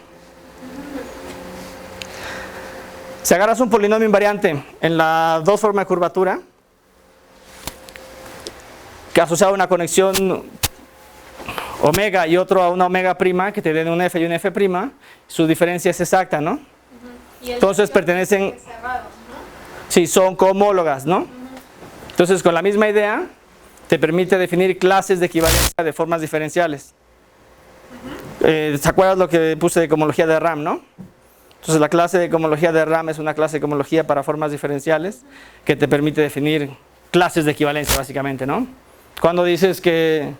Speaker 3: Si agarras un polinomio invariante en la 2 forma de curvatura, que asociado a una conexión omega y otro a una omega prima, que te den un f y un f prima, su diferencia es exacta, ¿no?
Speaker 1: Y el
Speaker 3: Entonces
Speaker 1: medio
Speaker 3: pertenecen,
Speaker 1: es cerrado, ¿no?
Speaker 3: Sí, son cohomólogas, ¿no? Entonces, con la misma idea, te permite definir clases de equivalencia de formas diferenciales. ¿Se acuerdan lo que puse de cohomología de RAM, no? Entonces, la clase de cohomología de RAM es una clase de cohomología para formas diferenciales que te permite definir clases de equivalencia, básicamente, ¿no? Cuando dices que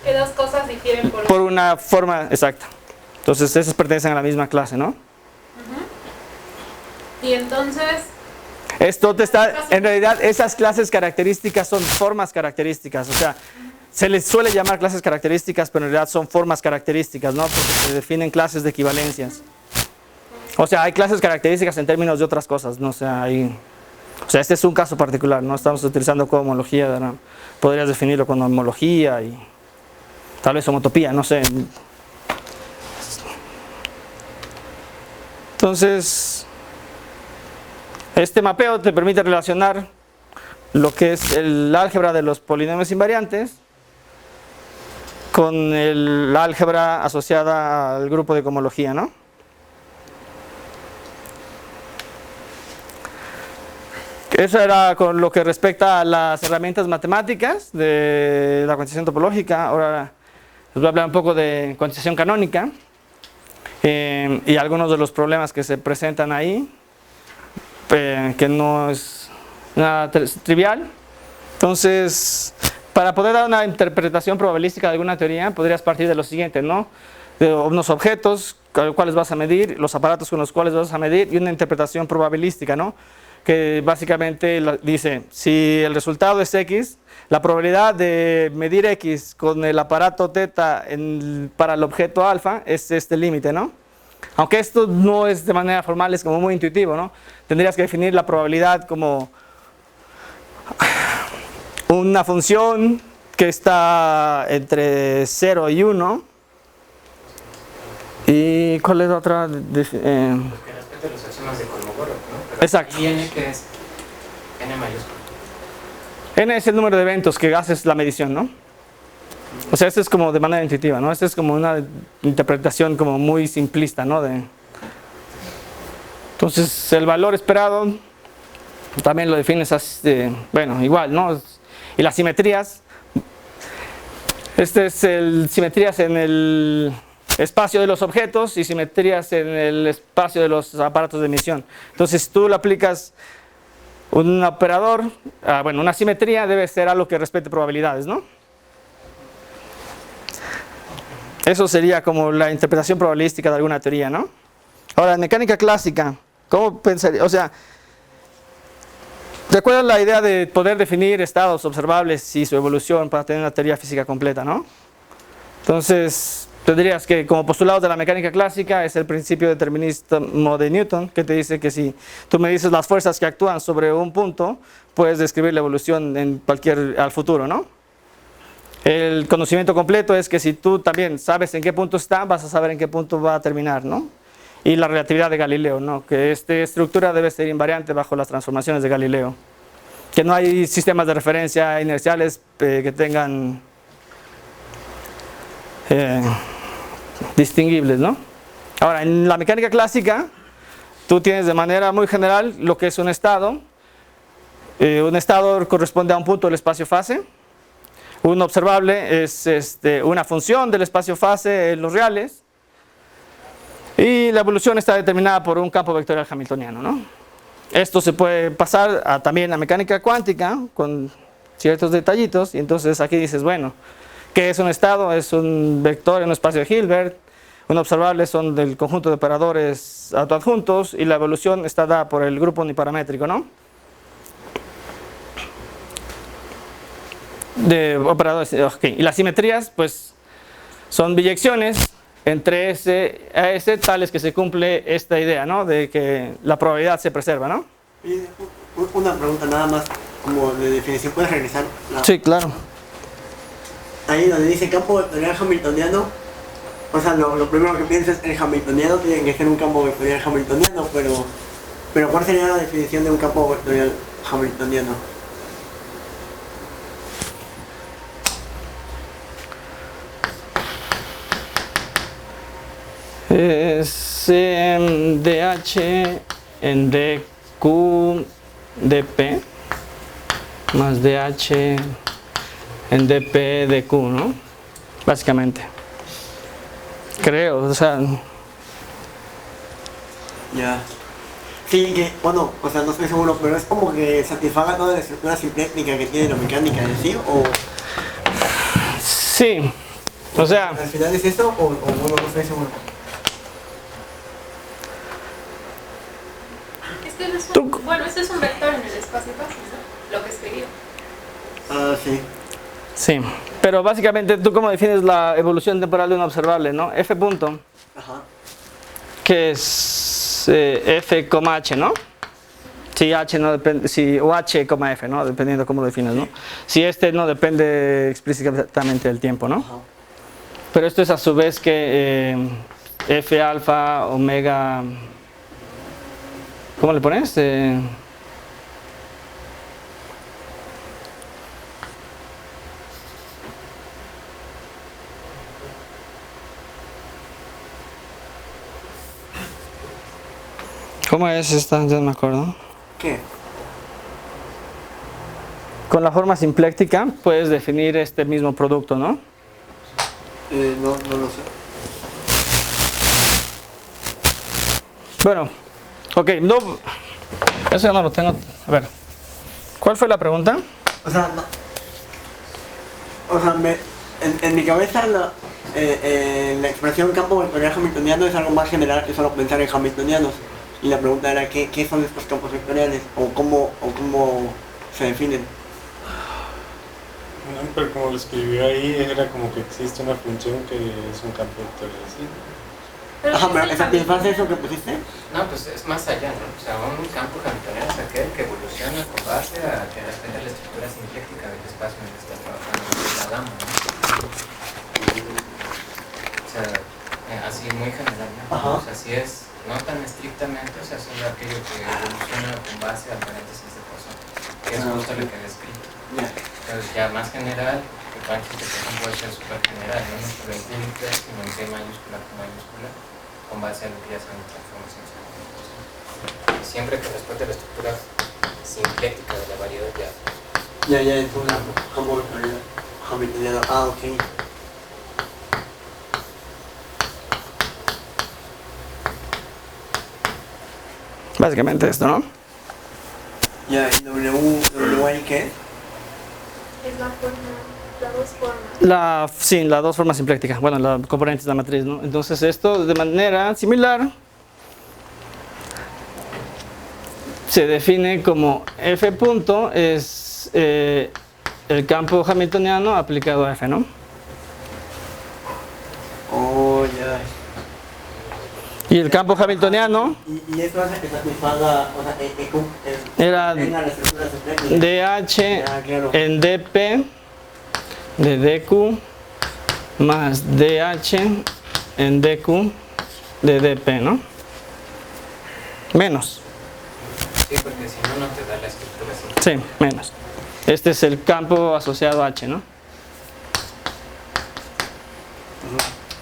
Speaker 1: dos cosas difieren
Speaker 3: por una forma exacta. Entonces, esas pertenecen a la misma clase, ¿no?
Speaker 1: Y entonces...
Speaker 3: Esto te está, en realidad, esas clases características son formas características, o sea, se les suele llamar clases características, pero en realidad son formas características, ¿no? Porque se definen clases de equivalencias. O sea, hay clases características en términos de otras cosas, ¿no? O sea, este es un caso particular, ¿no? Estamos utilizando cohomología, ¿verdad? Podrías definirlo con homología y tal vez homotopía, no sé. Entonces, este mapeo te permite relacionar lo que es el álgebra de los polinomios invariantes con el álgebra asociada al grupo de cohomología, ¿no? Eso era con lo que respecta a las herramientas matemáticas de la cuantización topológica. Ahora les voy a hablar un poco de cuantización canónica y algunos de los problemas que se presentan ahí, que no es nada trivial. Entonces, para poder dar una interpretación probabilística de alguna teoría, podrías partir de lo siguiente, ¿no? De unos objetos con los cuales vas a medir, los aparatos con los cuales vas a medir y una interpretación probabilística, ¿no? Que básicamente dice, si el resultado es X, la probabilidad de medir X con el aparato teta para el objeto alfa es este límite, ¿no? Aunque esto no es de manera formal, es como muy intuitivo, ¿no? Tendrías que definir la probabilidad como una función que está entre 0 y 1. ¿Y cuál es la otra?
Speaker 5: Porque respecto a los axiomas de Kolmogorov, ¿no? Pero
Speaker 3: Exacto.
Speaker 5: ¿y n qué es? N mayúscula.
Speaker 3: N es el número de eventos que haces la medición, ¿no? O sea, esto es como de manera intuitiva, ¿no? Esta es como una interpretación como muy simplista, ¿no? Entonces, el valor esperado también lo defines así, bueno, igual, ¿no? Y las simetrías, este es el simetrías en el espacio de los objetos y simetrías en el espacio de los aparatos de emisión. Entonces, tú le aplicas un operador, bueno, una simetría debe ser algo que respete probabilidades, ¿no? Eso sería como la interpretación probabilística de alguna teoría, ¿no? Ahora, en mecánica clásica, ¿cómo pensaría? O sea, ¿recuerdan la idea de poder definir estados observables y su evolución para tener una teoría física completa, ¿no? Entonces, tendrías que, como postulado de la mecánica clásica, es el principio determinismo de Newton, que te dice que si tú me dices las fuerzas que actúan sobre un punto, puedes describir la evolución en al futuro, ¿no? El conocimiento completo es que si tú también sabes en qué punto está, vas a saber en qué punto va a terminar, ¿no? Y la relatividad de Galileo, ¿no? Que esta estructura debe ser invariante bajo las transformaciones de Galileo. Que no hay sistemas de referencia inerciales que tengan distinguibles, ¿no? Ahora, en la mecánica clásica, tú tienes de manera muy general lo que es un estado. Un estado corresponde a un punto del espacio-fase. Un observable es una función del espacio-fase en los reales. Y la evolución está determinada por un campo vectorial hamiltoniano, ¿no? Esto se puede pasar también a mecánica cuántica con ciertos detallitos. Y entonces aquí dices, bueno, ¿qué es un estado? Es un vector en un espacio de Hilbert. Un observable son del conjunto de operadores autoadjuntos. Y la evolución está dada por el grupo uniparamétrico, ¿no? De operadores, okay. Y las simetrías, pues, son biyecciones entre S a S, tales que se cumple esta idea, ¿no? De que la probabilidad se preserva, ¿no?
Speaker 2: Y una pregunta nada más, como de definición, ¿puedes regresar?
Speaker 3: Sí, claro.
Speaker 2: Ahí donde dice campo vectorial hamiltoniano, o sea, lo primero que piensas es el hamiltoniano tiene que ser un campo vectorial hamiltoniano, pero ¿cuál sería la definición de un campo vectorial hamiltoniano?
Speaker 3: Es DH en D Q dp más dh en dp de q, ¿no? Básicamente. Creo, o sea...
Speaker 2: Ya. Sí, que, bueno, o sea, no estoy seguro, pero es como que satisfaga toda la estructura simplética que tiene la mecánica en sí, o...
Speaker 3: Sí, o sea...
Speaker 2: ¿Al final es esto o bueno, no estoy seguro?
Speaker 1: Bueno, este es un vector en el espacio fácil, ¿no? Lo que escribió.
Speaker 2: Ah, sí.
Speaker 3: Sí, pero básicamente tú cómo defines la evolución temporal de un observable, ¿no? F punto,
Speaker 2: Ajá.
Speaker 3: que es F, H, ¿no? Si H no depende, si, o H, F, ¿no? Dependiendo cómo lo defines, ¿no? Si este no depende explícitamente del tiempo, ¿no?
Speaker 2: Ajá.
Speaker 3: Pero esto es a su vez que F alfa, omega, ¿cómo le pones? ¿Cómo es esta? Ya no me acuerdo.
Speaker 2: ¿Qué?
Speaker 3: Con la forma simpléctica puedes definir este mismo producto, ¿no?
Speaker 2: No lo sé.
Speaker 3: Bueno, ok, no, eso ya no lo tengo. A ver, ¿cuál fue la pregunta?
Speaker 2: O sea, no. O sea, en mi cabeza la expresión campo vectorial hamiltoniano es algo más general que solo pensar en hamiltonianos. Y la pregunta era ¿qué son estos campos vectoriales? O cómo se definen.
Speaker 4: No, pero como lo escribió ahí, era como que existe una función que es un campo vectorial, ¿sí?
Speaker 2: Ajá, pero ¿satisface eso que pusiste?
Speaker 5: No, pues es más allá, ¿no? O sea, un campo hamiltoniano es aquel que evoluciona con base a que depende de la estructura simpléctica del espacio en el que está trabajando la gama, ¿no? O sea, así muy general, ¿no?
Speaker 2: Ajá.
Speaker 5: O sea, si es no tan estrictamente, o sea, solo aquello que evoluciona con base al paréntesis de Poisson, que es justo lo que he descrito. Entonces, ya más general, que Poisson puede ser súper general, no solo en clínica, sino en P mayúscula, Q mayúscula, con base a lo que ya son transformaciones. Siempre que respete la estructura simpléctica de la variedad ya.
Speaker 2: Ya, es un campo vectorial hamiltoniano. Ah, ok.
Speaker 3: Básicamente esto, ¿no?
Speaker 2: Ya, ¿y W qué?
Speaker 1: Es la forma, las dos formas.
Speaker 3: Sí, las dos formas simplécticas, bueno, la componentes de la matriz, ¿no? Entonces esto de manera similar se define como F punto es el campo hamiltoniano aplicado a F, ¿no?
Speaker 2: Oh, ya.
Speaker 3: Y el campo hamiltoniano
Speaker 2: Y eso hace que satisfaga, o sea,
Speaker 3: era
Speaker 2: tenga la estructura simpléctica.
Speaker 3: DH
Speaker 2: Ya, claro.
Speaker 3: en DP de DQ más DH en DQ de DP, ¿no? Menos.
Speaker 5: Sí, porque si no, no te da la estructura simpléctica.
Speaker 3: Sí, menos. Este es el campo asociado a H, ¿no?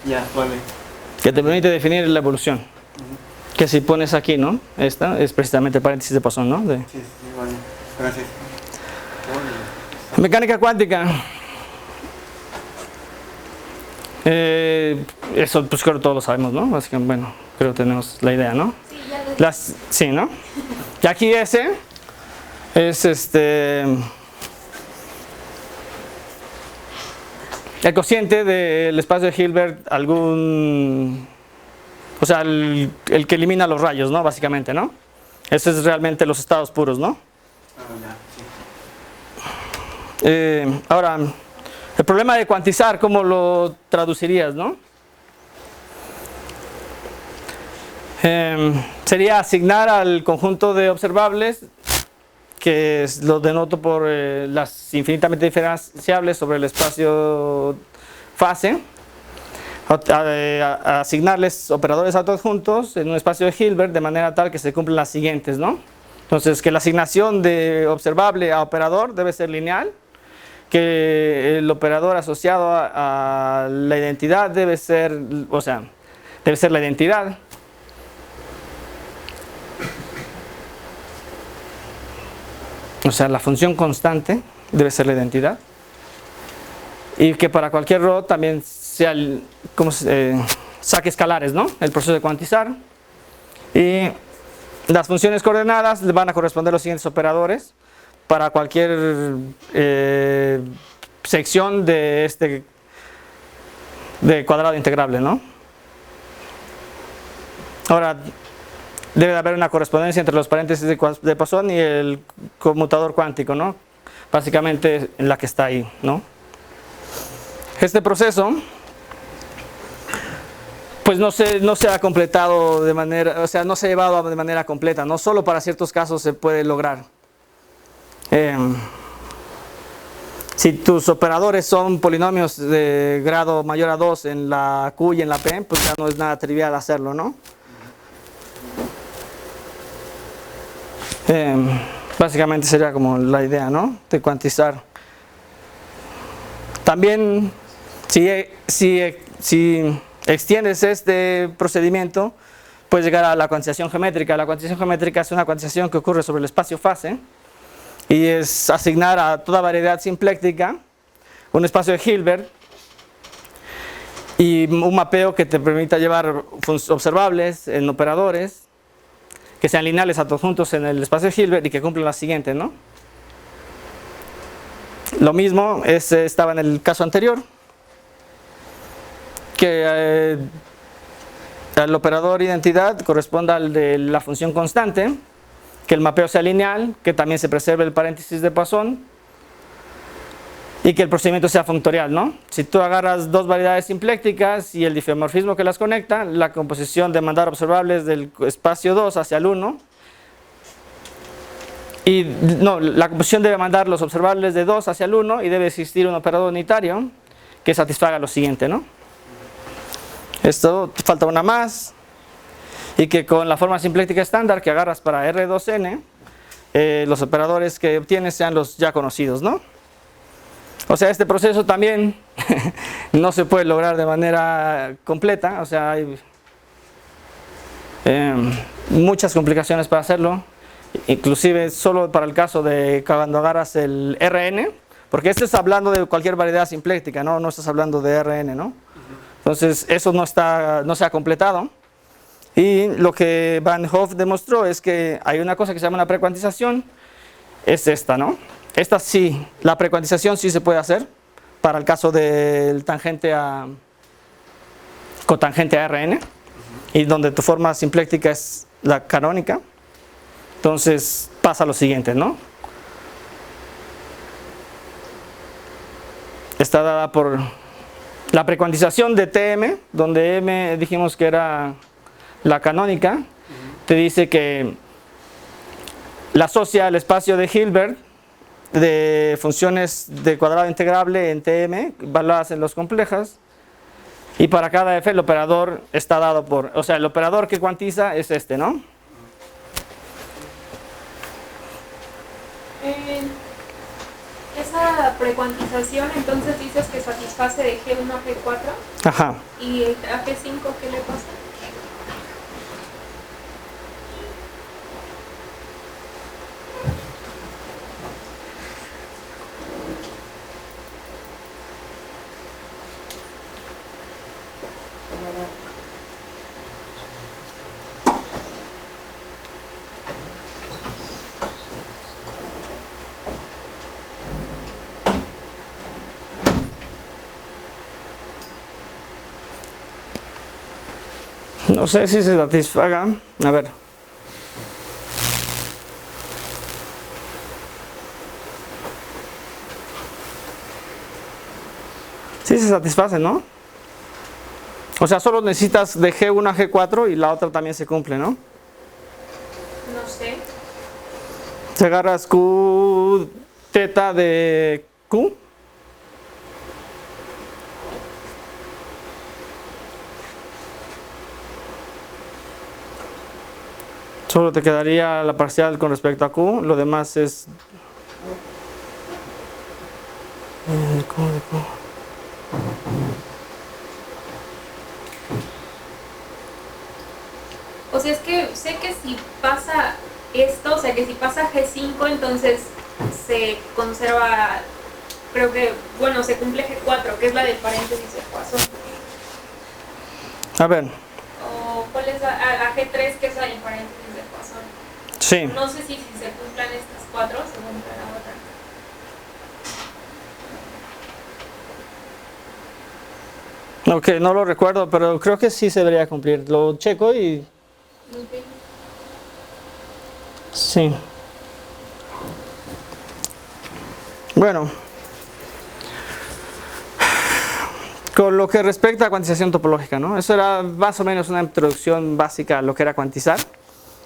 Speaker 2: Ya, vale.
Speaker 3: Que te permite definir la evolución. Que si pones aquí, ¿no? Esta es precisamente el paréntesis de Poisson, ¿no?
Speaker 2: Sí, vale. Gracias.
Speaker 3: Mecánica cuántica. Eso pues creo que todos lo sabemos, ¿no? Así que bueno, creo que tenemos la idea, ¿no?
Speaker 1: Sí, ya lo
Speaker 3: Sí, ¿no? Y aquí ese es el cociente del espacio de Hilbert, o sea, el que elimina los rayos, ¿no? Básicamente, ¿no? Ese es realmente los estados puros, ¿no? Ahora, el problema de cuantizar, ¿cómo lo traducirías, no? Sería asignar al conjunto de observables, que lo denoto por las infinitamente diferenciables sobre el espacio fase, asignarles operadores autoadjuntos en un espacio de Hilbert de manera tal que se cumplan las siguientes, ¿no? Entonces, que la asignación de observable a operador debe ser lineal, que el operador asociado a la identidad debe ser, o sea, debe ser la identidad. O sea, la función constante debe ser la identidad. Y que para cualquier RO también sea saque escalares, ¿no? El proceso de cuantizar. Y las funciones coordenadas le van a corresponder los siguientes operadores para cualquier sección de cuadrado integrable, ¿no? Ahora, debe de haber una correspondencia entre los paréntesis de Poisson y el conmutador cuántico, ¿no? Básicamente en la que está ahí, ¿no? Este proceso, pues no se ha completado de manera, o sea, no se ha llevado de manera completa, no solo para ciertos casos se puede lograr. Si tus operadores son polinomios de grado mayor a 2 en la Q y en la P, pues ya no es nada trivial hacerlo, ¿no? Básicamente sería como la idea, ¿no? De cuantizar. También, si extiendes este procedimiento, puedes llegar a la cuantización geométrica. La cuantización geométrica es una cuantización que ocurre sobre el espacio-fase y es asignar a toda variedad simpléctica un espacio de Hilbert y un mapeo que te permita llevar observables en operadores que sean lineales adjuntos en el espacio de Hilbert y que cumplan la siguiente, ¿no? Lo mismo estaba en el caso anterior, que el operador identidad corresponda al de la función constante, que el mapeo sea lineal, que también se preserve el paréntesis de Poisson y que el procedimiento sea functorial, ¿no? Si tú agarras dos variedades simplécticas y el difeomorfismo que las conecta, la composición de mandar observables del espacio 2 hacia el 1 y no, la composición debe mandar los observables de 2 hacia el 1 y debe existir un operador unitario que satisfaga lo siguiente, ¿no? Esto falta una más y que con la forma simpléctica estándar que agarras para R2N los operadores que obtienes sean los ya conocidos, ¿no? O sea, este proceso también no se puede lograr de manera completa, o sea, hay muchas complicaciones para hacerlo, inclusive solo para el caso de cuando agarras el RN, porque este es hablando de cualquier variedad simpléctica, no estás hablando de RN, ¿no? Entonces eso no se ha completado y lo que Van Hoff demostró es que hay una cosa que se llama una precuantización, es esta, ¿no? Esta sí, la precuantización sí se puede hacer para el caso del tangente cotangente a Rn y donde tu forma simpléctica es la canónica. Entonces pasa lo siguiente, ¿no? Está dada por la precuantización de Tm, donde M dijimos que era la canónica, te dice que la asocia el espacio de Hilbert de funciones de cuadrado integrable en Tm, evaluadas en los complejas, y para cada f el operador está dado por, o sea, el operador que cuantiza es este, ¿no?
Speaker 1: Esa precuantización entonces dices que satisface de G1 a G4.
Speaker 3: Ajá.
Speaker 1: ¿Y a G5 qué le pasa?
Speaker 3: No sé si se satisfaga. A ver. Sí se satisface, ¿no? O sea, solo necesitas de G1 a G4 y la otra también se cumple, ¿no?
Speaker 1: No sé.
Speaker 3: Si agarras Q teta de Q. Solo te quedaría la parcial con respecto a Q, lo demás es
Speaker 1: O sea, es que sé que si pasa esto, o sea, que si pasa G5, entonces se conserva, creo que, bueno, se cumple G4, que es la del paréntesis de Poisson.
Speaker 3: A ver.
Speaker 1: ¿O cuál es la G3, que es la del paréntesis de Poisson?
Speaker 3: Sí.
Speaker 1: No sé si se cumplan estas 4, se cumple la otra.
Speaker 3: Ok, no lo recuerdo, pero creo que sí se debería cumplir. Lo checo y...
Speaker 1: Okay.
Speaker 3: Sí. Bueno. Con lo que respecta a cuantización topológica, ¿no? Eso era más o menos una introducción básica a lo que era cuantizar,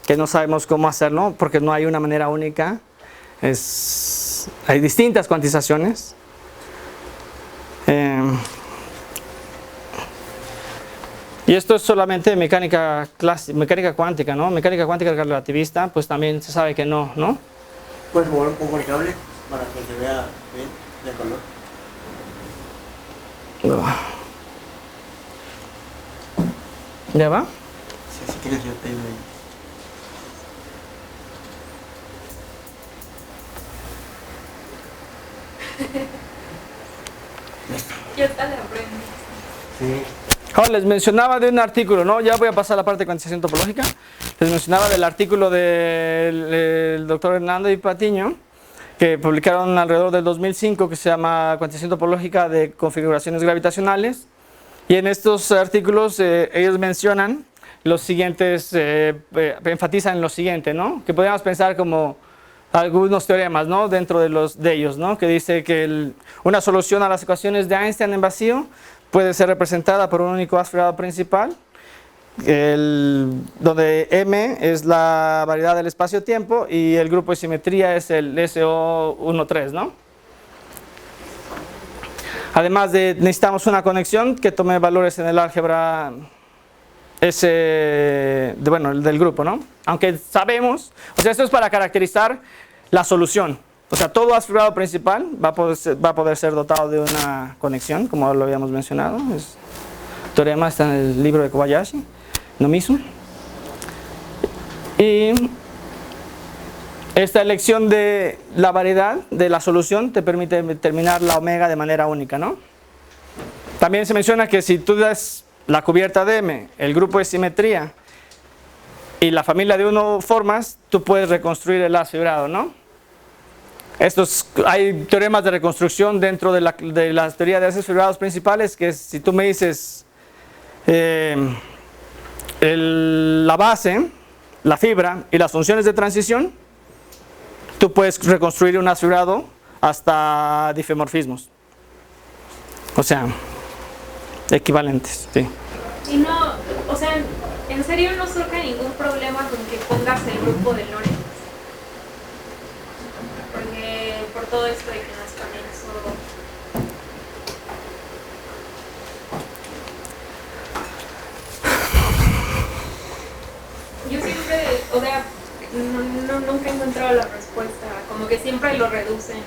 Speaker 3: que no sabemos cómo hacerlo porque no hay una manera única. Hay distintas cuantizaciones. Y esto es solamente mecánica cuántica, ¿no? Mecánica cuántica relativista, pues también se sabe que no, ¿no?
Speaker 2: ¿Puedes mover un poco el cable para que se vea bien de color?
Speaker 3: ¿Ya va?
Speaker 2: Sí, si quieres yo te digo.
Speaker 1: Ya está, la aprendí.
Speaker 2: Sí.
Speaker 3: Ahora les mencionaba de un artículo, ¿no? Ya voy a pasar a la parte de cuantización topológica. Les mencionaba del artículo del doctor Hernando y Patiño, que publicaron alrededor del 2005, que se llama Cuantización topológica de configuraciones gravitacionales. Y en estos artículos ellos mencionan los siguientes, enfatizan lo siguiente, ¿no? Que podríamos pensar como algunos teoremas, ¿no? Dentro de ellos, ¿no? Que dice que una solución a las ecuaciones de Einstein en vacío puede ser representada por un único aspirado principal, donde M es la variedad del espacio-tiempo y el grupo de simetría es el SO13, ¿no? Además necesitamos una conexión que tome valores en el álgebra del grupo, ¿no? Aunque sabemos, o sea, esto es para caracterizar la solución. O sea, todo aspirado principal va a poder ser dotado de una conexión, como lo habíamos mencionado. El teorema está en el libro de Kobayashi, no mismo. Y esta elección de la variedad de la solución te permite determinar la omega de manera única, ¿no? También se menciona que si tú das la cubierta de M, el grupo de simetría y la familia de 1 formas, tú puedes reconstruir el haz fibrado, ¿no? Hay teoremas de reconstrucción dentro de la teoría de haces fibrados principales, que es, si tú me dices la base, la fibra y las funciones de transición, tú puedes reconstruir un haz fibrado hasta difemorfismos. O sea, equivalentes, sí.
Speaker 1: Y no, o sea, ¿en serio no surge ningún problema con que pongas el grupo de Lorentz? Porque por todo esto de que no es conexo. Yo siempre, o sea, nunca he encontrado la respuesta, como que siempre lo reducen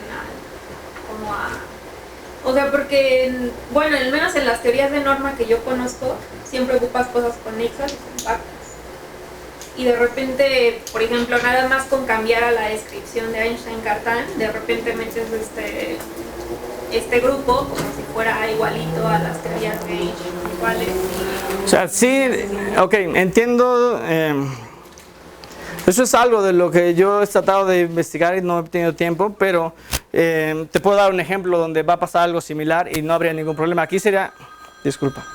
Speaker 1: o sea, porque, bueno, al menos en las teorías de norma que yo conozco, siempre ocupas cosas conexas y compactas. Y de repente, por ejemplo, nada más con cambiar a la descripción de Einstein-Cartan, de repente metes este grupo como si fuera igualito a las teorías de Einstein iguales.
Speaker 3: O sea, sí, ok, entiendo. Eso es algo de lo que yo he tratado de investigar y no he tenido tiempo, pero te puedo dar un ejemplo donde va a pasar algo similar y no habría ningún problema. Aquí sería, disculpa.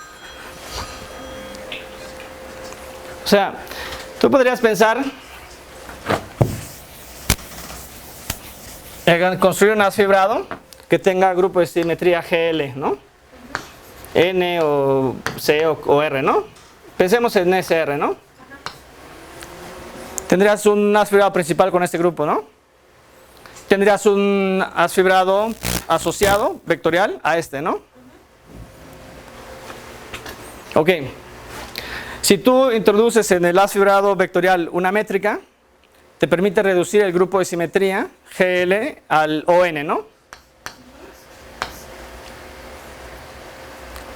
Speaker 3: O sea, tú podrías pensar en construir un haz fibrado que tenga grupo de simetría GL, ¿no? N o C o R, ¿no? Pensemos en SR, ¿no? Tendrías un haz fibrado principal con este grupo, ¿no? Tendrías un haz fibrado asociado, vectorial, a este, ¿no? Ok. Si tú introduces en el haz fibrado vectorial una métrica, te permite reducir el grupo de simetría GL al ON, ¿no?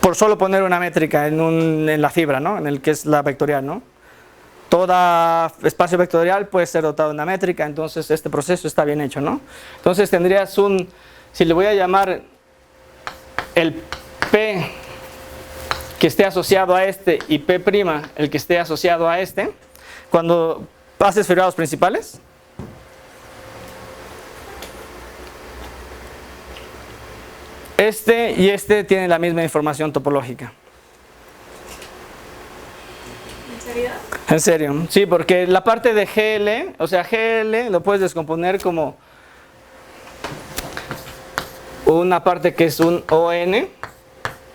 Speaker 3: Por solo poner una métrica en la fibra, ¿no? En el que es la vectorial, ¿no? todo espacio vectorial puede ser dotado de una métrica, entonces este proceso está bien hecho, ¿no? Entonces tendrías si le voy a llamar el P que esté asociado a este y P' el que esté asociado a este, cuando haces feriados principales, este y este tienen la misma información topológica.
Speaker 1: ¿En serio?
Speaker 3: En serio, sí, porque la parte de GL, o sea, GL lo puedes descomponer como una parte que es un ON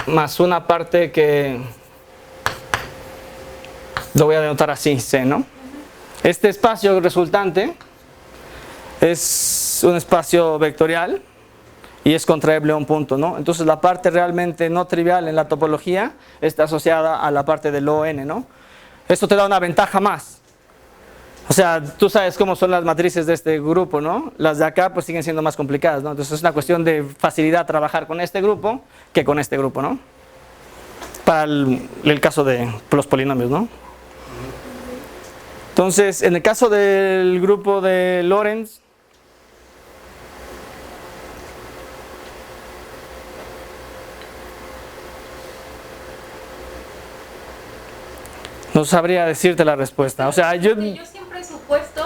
Speaker 3: más una parte que lo voy a denotar así, C, ¿no? Este espacio resultante es un espacio vectorial y es contraíble a un punto, ¿no? Entonces la parte realmente no trivial en la topología está asociada a la parte del ON, ¿no? Esto te da una ventaja más. O sea, tú sabes cómo son las matrices de este grupo, ¿no? Las de acá pues siguen siendo más complicadas, ¿no? Entonces es una cuestión de facilidad trabajar con este grupo que con este grupo, ¿no? Para el caso de los polinomios, ¿no? Entonces, en el caso del grupo de Lorentz, no sabría decirte la respuesta. O sea, yo
Speaker 1: siempre he supuesto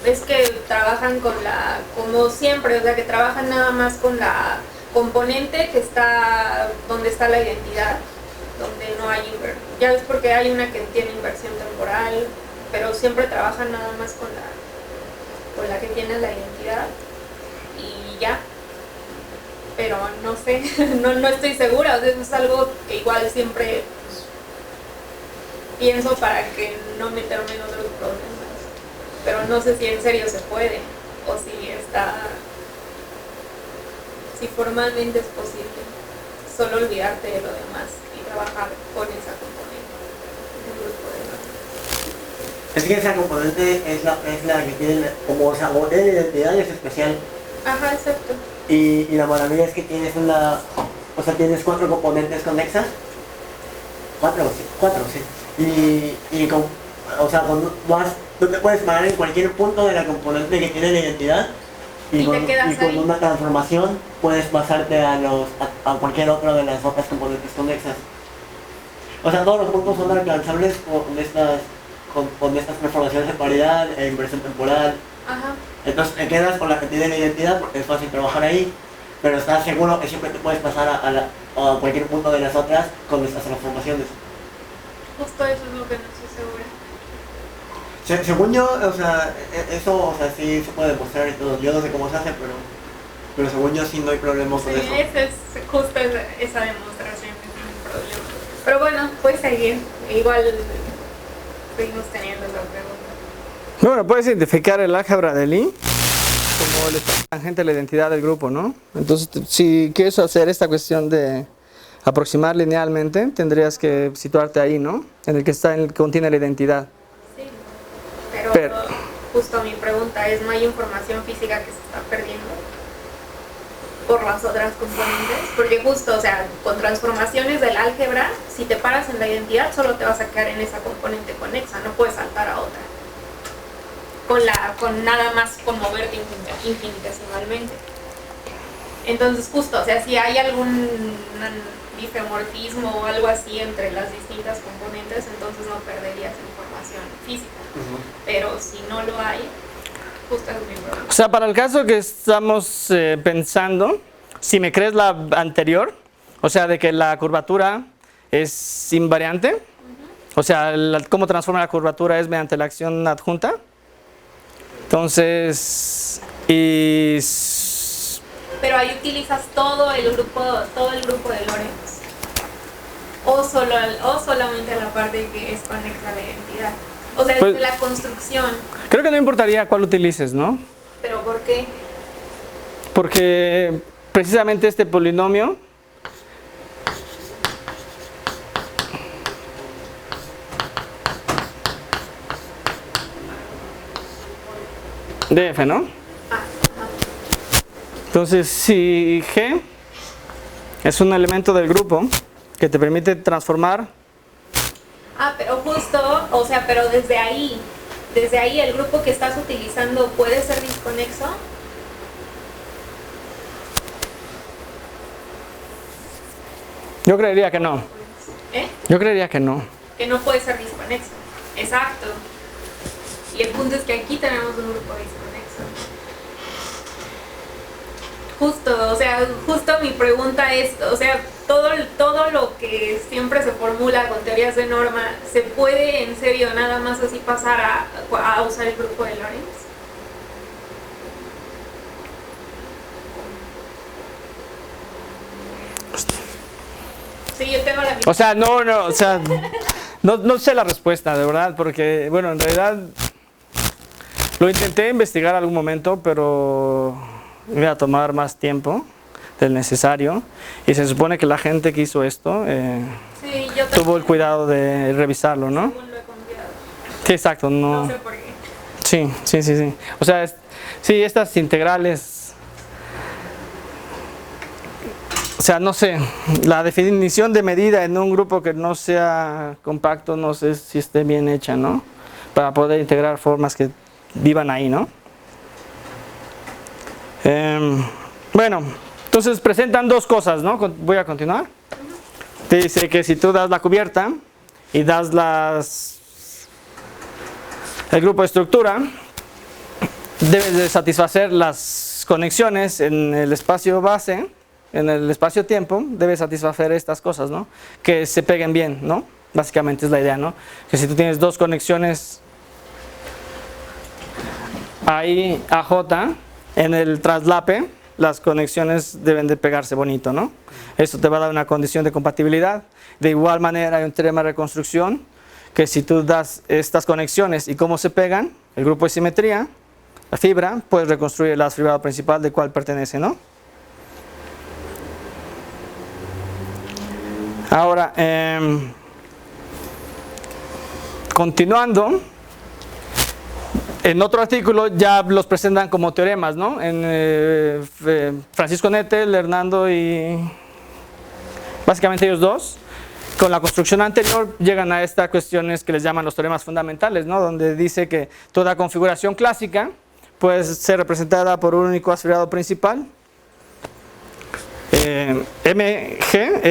Speaker 1: es que trabajan como siempre, o sea, que trabajan nada más con la componente que está donde está la identidad, donde no hay inversión. Ya ves, porque hay una que tiene inversión temporal, pero siempre trabajan nada más con la que tiene la identidad y ya. Pero no sé, no estoy segura, o sea, es algo que igual siempre pienso para que no meterme en otros problemas, pero no sé si en serio se puede o si formalmente es posible solo olvidarte de lo demás y trabajar con esa componente del grupo de notas.
Speaker 2: Es que esa componente es la que tiene, como o sea, tiene identidad, es especial.
Speaker 1: Ajá, exacto.
Speaker 2: Y la maravilla es que tienes tienes 4 componentes conexas. 4, sí. Tú te puedes parar en cualquier punto de la componente que tiene la identidad y con una transformación puedes pasarte a cualquier otro de las otras componentes conexas. O sea, todos los puntos son alcanzables con estas transformaciones de paridad e inversión temporal.
Speaker 1: Ajá.
Speaker 2: Entonces te quedas con la que tiene la identidad porque es fácil trabajar ahí, pero estás seguro que siempre te puedes pasar a cualquier punto de las otras con estas transformaciones.
Speaker 1: Justo eso es lo que no estoy segura.
Speaker 2: Según yo, o sea, eso, o sea, sí se puede demostrar y todo. Yo no sé cómo se hace, pero según yo sí no hay problema con eso.
Speaker 1: Sí, justo esa demostración que tiene un problema. Pero bueno, puedes seguir. Igual seguimos teniendo esa pregunta.
Speaker 3: Bueno, puedes identificar el álgebra de Lie como el espacio tangente de la identidad del grupo, ¿no? Entonces, si quieres hacer esta cuestión de aproximar linealmente, tendrías que situarte ahí, ¿no? En el que contiene la identidad.
Speaker 1: Sí, pero justo mi pregunta es, ¿no hay información física que se está perdiendo por las otras componentes? Porque justo, o sea, con transformaciones del álgebra, si te paras en la identidad, solo te vas a quedar en esa componente conexa, no puedes saltar a otra. Con nada más con moverte infinitesimalmente. Entonces justo, o sea, si hay algún bifeomorfismo o algo así entre las distintas componentes, entonces no perderías información física. Pero si no lo hay, justo es mi problema.
Speaker 3: O sea, para el caso que estamos pensando, si me crees la anterior, o sea, de que la curvatura es invariante, o sea, cómo transforma la curvatura es mediante la acción adjunta. Entonces,
Speaker 1: pero ahí utilizas todo el grupo de Lorentz o solamente la parte que es conexa a la identidad, o sea,
Speaker 3: pues,
Speaker 1: desde la construcción.
Speaker 3: Creo que no importaría cuál utilices, ¿no?
Speaker 1: ¿Pero por qué?
Speaker 3: Porque precisamente este polinomio de f, ¿no? Entonces, si G es un elemento del grupo que te permite transformar
Speaker 1: Ah, pero justo, o sea, pero desde ahí el grupo que estás utilizando puede ser disconexo.
Speaker 3: Yo creería que no.
Speaker 1: ¿Eh?
Speaker 3: Yo creería que no.
Speaker 1: Que no puede ser disconexo. Exacto. Y el punto es que aquí tenemos un grupo disconexo. Justo, o sea, justo mi pregunta es, o sea, todo lo que siempre se formula con teorías de norma, ¿se puede en serio nada más así pasar a usar el grupo de Lorentz? Sí, yo tengo la misma.
Speaker 3: O sea, no sé la respuesta, de verdad, porque, bueno, en realidad lo intenté investigar algún momento, pero me iba a tomar más tiempo del necesario, y se supone que la gente que hizo esto
Speaker 1: sí, yo
Speaker 3: tuvo el cuidado de revisarlo, ¿no?
Speaker 1: según lo he confiado.
Speaker 3: Sí, exacto, no.
Speaker 1: No sé por qué.
Speaker 3: Sí. O sea, sí, estas integrales, o sea, no sé, la definición de medida en un grupo que no sea compacto, no sé si esté bien hecha, ¿no? Para poder integrar formas que vivan ahí, ¿no? Bueno, entonces presentan dos cosas, ¿no? Voy a continuar. Te dice que si tú das la cubierta y das el grupo de estructura, debes de satisfacer las conexiones en el espacio base, en el espacio-tiempo, debes satisfacer estas cosas, ¿no? Que se peguen bien, ¿no? Básicamente es la idea, ¿no? Que si tú tienes dos conexiones ahí AJ, en el traslape, las conexiones deben de pegarse bonito, ¿no? Eso te va a dar una condición de compatibilidad. De igual manera hay un teorema de reconstrucción, que si tú das estas conexiones y cómo se pegan, el grupo de simetría, la fibra, puedes reconstruir el haz fibrado principal del cual pertenece, ¿no? Ahora, continuando, en otro artículo ya los presentan como teoremas, ¿no? Francisco Nettel, Hernando y básicamente ellos dos, con la construcción anterior llegan a estas cuestiones que les llaman los teoremas fundamentales, ¿no? Donde dice que toda configuración clásica puede ser representada por un único aspirado principal. MG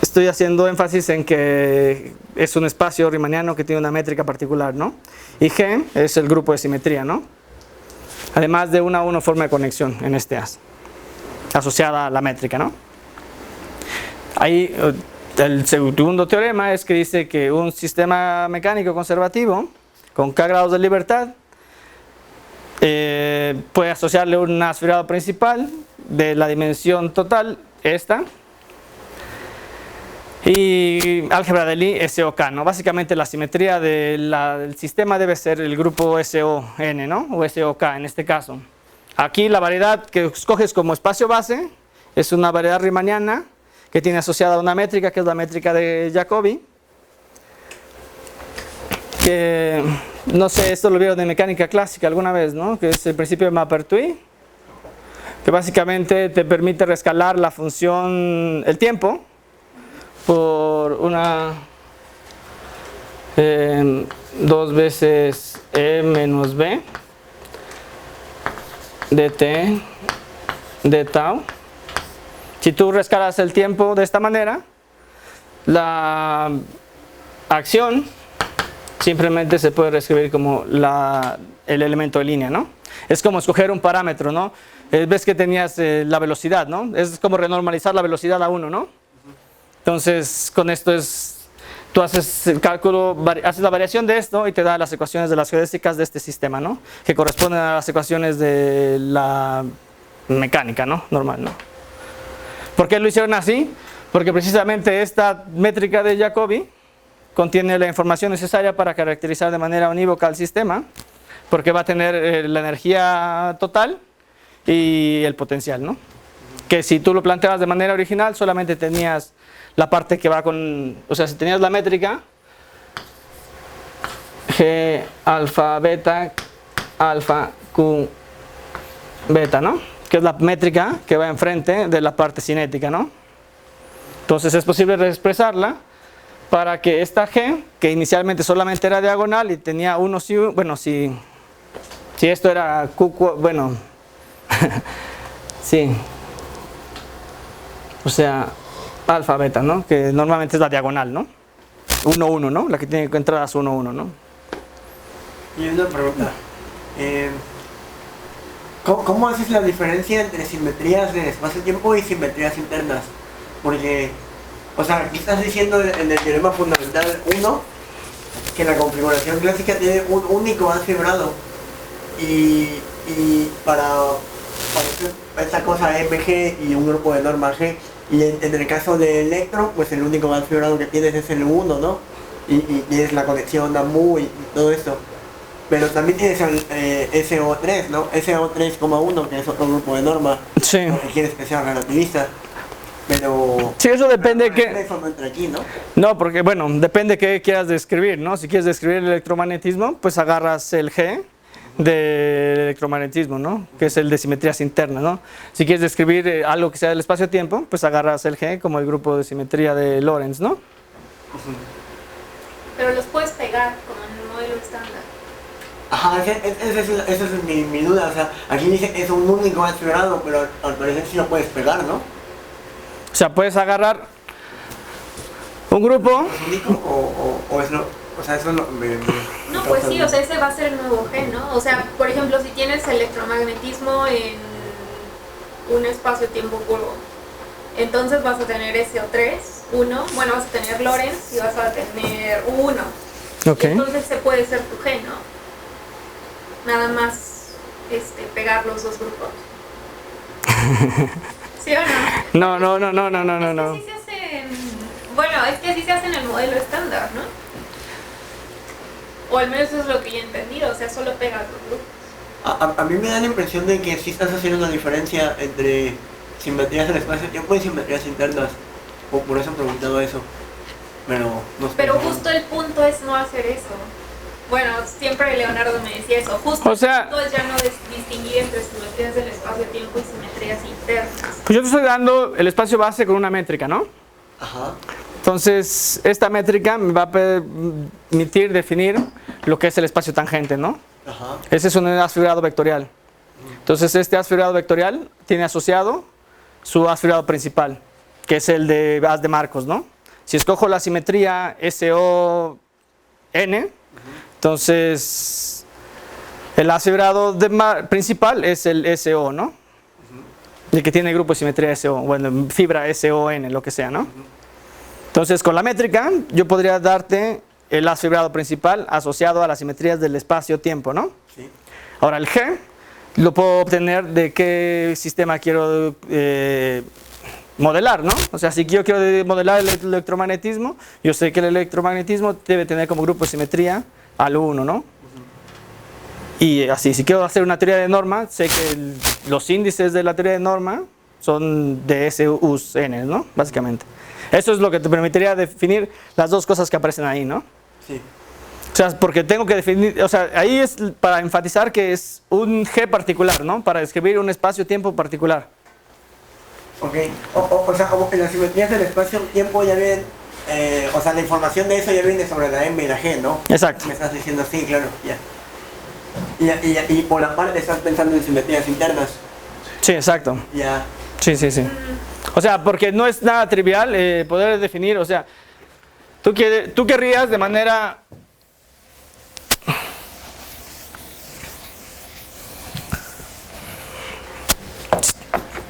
Speaker 3: estoy haciendo énfasis en que es un espacio riemanniano que tiene una métrica particular, ¿no? Y G es el grupo de simetría, ¿no? Además de una forma de conexión en este haz, asociada a la métrica, ¿no? Ahí el segundo teorema es que dice que un sistema mecánico conservativo con K grados de libertad puede asociarle un aspirado principal de la dimensión total, esta, y álgebra de Lie SOK, ¿no? Básicamente la simetría del sistema debe ser el grupo SON, ¿no? O SOK en este caso. Aquí la variedad que escoges como espacio base es una variedad riemanniana que tiene asociada una métrica que es la métrica de Jacobi, que no sé, esto lo vieron de mecánica clásica alguna vez, ¿no? Que es el principio de Maupertuis, que básicamente te permite rescalar la función, el tiempo, por una 2 veces e menos b dt de tau. Si tú rescalas el tiempo de esta manera, la acción simplemente se puede reescribir como el elemento de línea, ¿no? Es como escoger un parámetro, ¿no? Ves que tenías la velocidad, ¿no? Es como renormalizar la velocidad a 1, ¿no? Entonces, con esto tú haces el cálculo, haces la variación de esto y te da las ecuaciones de las geodésicas de este sistema, ¿no? Que corresponden a las ecuaciones de la mecánica, ¿no? Normal, ¿no? ¿Por qué lo hicieron así? Porque precisamente esta métrica de Jacobi contiene la información necesaria para caracterizar de manera unívoca el sistema, porque va a tener la energía total y el potencial, ¿no? Que si tú lo planteabas de manera original, solamente tenías la parte que va con, o sea, si tenías la métrica G alfa beta alfa Q beta, ¿no? Que es la métrica que va enfrente de la parte cinética, ¿no? Entonces es posible expresarla para que esta G, que inicialmente solamente era diagonal y tenía uno, bueno, si esto era Q, bueno, sí, o sea, alfa, beta, ¿no? Que normalmente es la diagonal, ¿no? 1, 1, ¿no? La que tiene entradas 1, 1, ¿no?
Speaker 2: Y una pregunta. ¿Cómo haces la diferencia entre simetrías de espacio-tiempo y simetrías internas? Porque, o sea, aquí estás diciendo en el teorema fundamental 1 que la configuración clásica tiene un único haz fibrado. Y para esta cosa MG y un grupo de norma G, y en el caso de electro, pues el único haz fibrado que tienes es el 1, ¿no? Y tienes la conexión a mu y todo esto. Pero también tienes el SO3, ¿no? SO3,1, que es otro grupo de norma.
Speaker 3: Sí.
Speaker 2: Que quieres que sea relativista. Pero...
Speaker 3: Sí, eso depende que...
Speaker 2: Eso no entra aquí, ¿no?
Speaker 3: No, porque, bueno, depende qué quieras describir, ¿no? Si quieres describir el electromagnetismo, pues agarras el G del electromagnetismo, ¿no? Que es el de simetrías internas, ¿no? Si quieres describir algo que sea del espacio-tiempo, pues agarras el G como el grupo de simetría de Lorentz, ¿no?
Speaker 1: Pero los puedes pegar como en el modelo estándar.
Speaker 2: Ajá, esa es mi duda. O sea, aquí dice que es un único haz fibrado, pero al parecer sí lo puedes pegar, ¿no?
Speaker 3: O sea, puedes agarrar un grupo...
Speaker 2: ¿Es único o es lo...? O sea, eso no
Speaker 1: No, pues sí, o sea, ese va a ser el nuevo G, ¿no? O sea, por ejemplo, si tienes electromagnetismo en un espacio-tiempo curvo, entonces vas a tener SO3, 1, bueno, vas a tener Lorentz y vas a tener 1.
Speaker 3: Ok.
Speaker 1: Entonces se puede ser tu G, ¿no? Nada más pegar los dos grupos. ¿Sí o no?
Speaker 3: No.
Speaker 1: Es que sí se hace bueno, es que así se hace en el modelo estándar, ¿no? O al menos eso es lo que yo he entendido, o sea, solo pegas los grupos.
Speaker 2: A mí me da la impresión de que sí estás haciendo una diferencia entre simetrías del espacio-tiempo y simetrías internas. Por eso he preguntado eso. Pero no sé.
Speaker 1: Pero justo el punto es no hacer eso. Bueno, siempre Leonardo me decía eso. Justo
Speaker 3: O sea,
Speaker 1: el punto es ya no distinguir entre simetrías del espacio-tiempo y simetrías internas.
Speaker 3: pues yo te estoy dando el espacio base con una métrica, ¿no?
Speaker 2: Ajá.
Speaker 3: Entonces, esta métrica me va a permitir definir lo que es el espacio tangente, ¿no?
Speaker 2: Ajá.
Speaker 3: Ese es un haz fibrado vectorial. Entonces, este haz fibrado vectorial tiene asociado su haz fibrado principal, que es el de haz de Marcos, ¿no? Si escojo la simetría SON, entonces el haz fibrado principal es el SO, ¿no? El que tiene grupo de simetría SO, bueno, fibra SON, lo que sea, ¿no? Entonces, con la métrica, yo podría darte el haz fibrado principal asociado a las simetrías del espacio-tiempo, ¿no?
Speaker 2: Sí.
Speaker 3: Ahora, el G lo puedo obtener de qué sistema quiero modelar, ¿no? O sea, si yo quiero modelar el electromagnetismo, yo sé que el electromagnetismo debe tener como grupo de simetría al 1, ¿no? Y así, si quiero hacer una teoría de norma, sé que los índices de la teoría de norma son de SUN, ¿no? Básicamente. Eso es lo que te permitiría definir las dos cosas que aparecen ahí, ¿no?
Speaker 2: Sí.
Speaker 3: O sea, porque tengo que definir, o sea, ahí es para enfatizar que es un G particular, ¿no? Para describir un espacio-tiempo particular.
Speaker 2: Ok. O sea, como que las simetrías del espacio-tiempo ya vienen, o sea, la información de eso ya viene sobre la M y la G, ¿no?
Speaker 3: Exacto.
Speaker 2: Me estás diciendo sí, claro, ya. Y por la parte estás pensando en simetrías internas.
Speaker 3: Sí, exacto.
Speaker 2: Ya.
Speaker 3: Sí. O sea, porque no es nada trivial poder definir, o sea, tú querrías de manera...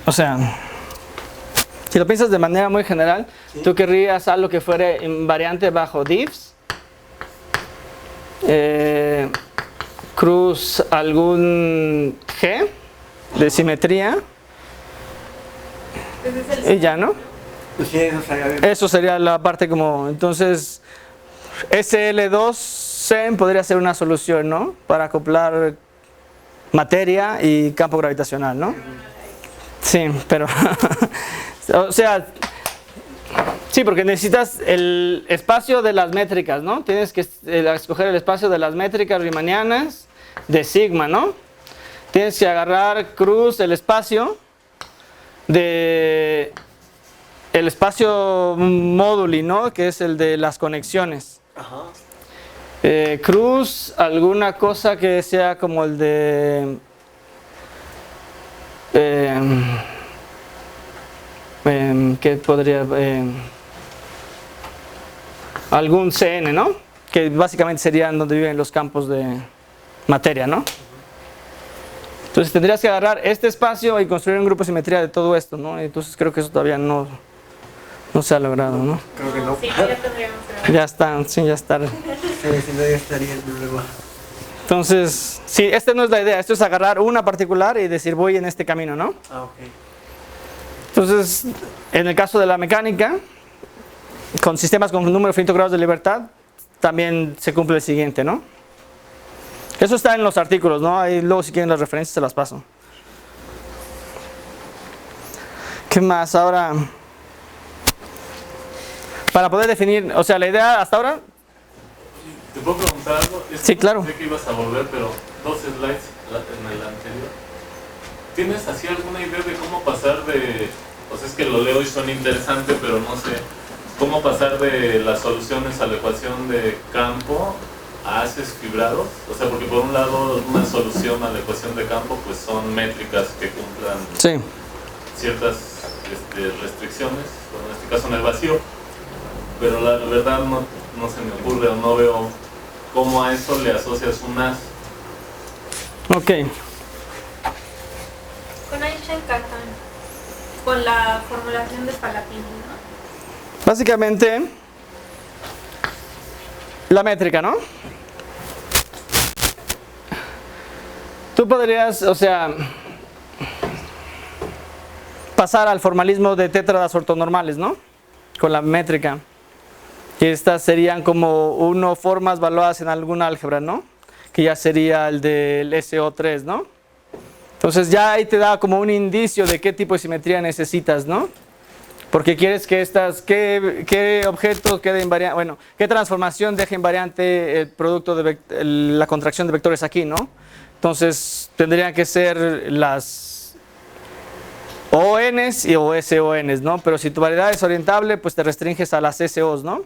Speaker 3: O sea, si lo piensas de manera muy general, ¿sí? Tú querrías algo que fuera invariante bajo diffs, cruz algún G de simetría, y ya, ¿no?
Speaker 2: Pues sí, eso sería bien.
Speaker 3: Eso sería la parte como, entonces, SL2-CEN podría ser una solución, ¿no? Para acoplar materia y campo gravitacional, ¿no? Sí, pero, o sea, sí, porque necesitas el espacio de las métricas, ¿no? Tienes que escoger el espacio de las métricas riemannianas de sigma, ¿no? Tienes que agarrar cruz el espacio de el espacio móduli, ¿no? Que es el de las conexiones.
Speaker 2: Ajá.
Speaker 3: Cruz, alguna cosa que sea como el de ¿qué podría algún CN, ¿no? Que básicamente serían donde viven los campos de materia, ¿no? Entonces tendrías que agarrar este espacio y construir un grupo de simetría de todo esto, ¿no? Entonces creo que eso todavía no se ha logrado, ¿no?
Speaker 2: Creo que no.
Speaker 1: Sí, ya tendríamos que ver.
Speaker 3: Ya están, sí, ya están.
Speaker 2: Sí, si no, ya estaría el problema.
Speaker 3: Entonces, sí, esta no es la idea, esto es agarrar una particular y decir voy en este camino, ¿no?
Speaker 2: Ah, ok.
Speaker 3: Entonces, en el caso de la mecánica, con sistemas con un número finito de grados de libertad, también se cumple el siguiente, ¿no? Eso está en los artículos, ¿no? Ahí luego si quieren las referencias se las paso. ¿Qué más? Ahora, para poder definir, o sea, la idea hasta ahora...
Speaker 6: ¿Te puedo preguntar algo?
Speaker 3: Sí, claro.
Speaker 6: Sé que ibas a volver, pero 2 slides en el anterior. ¿Tienes así alguna idea de cómo pasar de... O sea, es que lo leo y suena interesante, pero no sé cómo pasar de las soluciones a la ecuación de campo a haces fibrados? O sea, porque por un lado una solución a la ecuación de campo pues son métricas que cumplan
Speaker 3: Sí.
Speaker 6: ciertas restricciones, como en este caso en el vacío, pero la verdad no se me ocurre o no veo cómo a eso le asocias un as.
Speaker 3: Ok.
Speaker 1: Con ahí se encajan con la formulación de Spalafini, ¿no?
Speaker 3: Básicamente, la métrica, ¿no? Tú podrías, o sea, pasar al formalismo de tétradas ortonormales, ¿no? Con la métrica. Que estas serían como formas valuadas en algún álgebra, ¿no? Que ya sería el del SO3, ¿no? Entonces ya ahí te da como un indicio de qué tipo de simetría necesitas, ¿no? Porque quieres que qué objeto quede invariante, bueno, qué transformación deje invariante el producto de la contracción de vectores aquí, ¿no? Entonces tendrían que ser las ONs o SONs, ¿no? Pero si tu variedad es orientable, pues te restringes a las SOs, ¿no?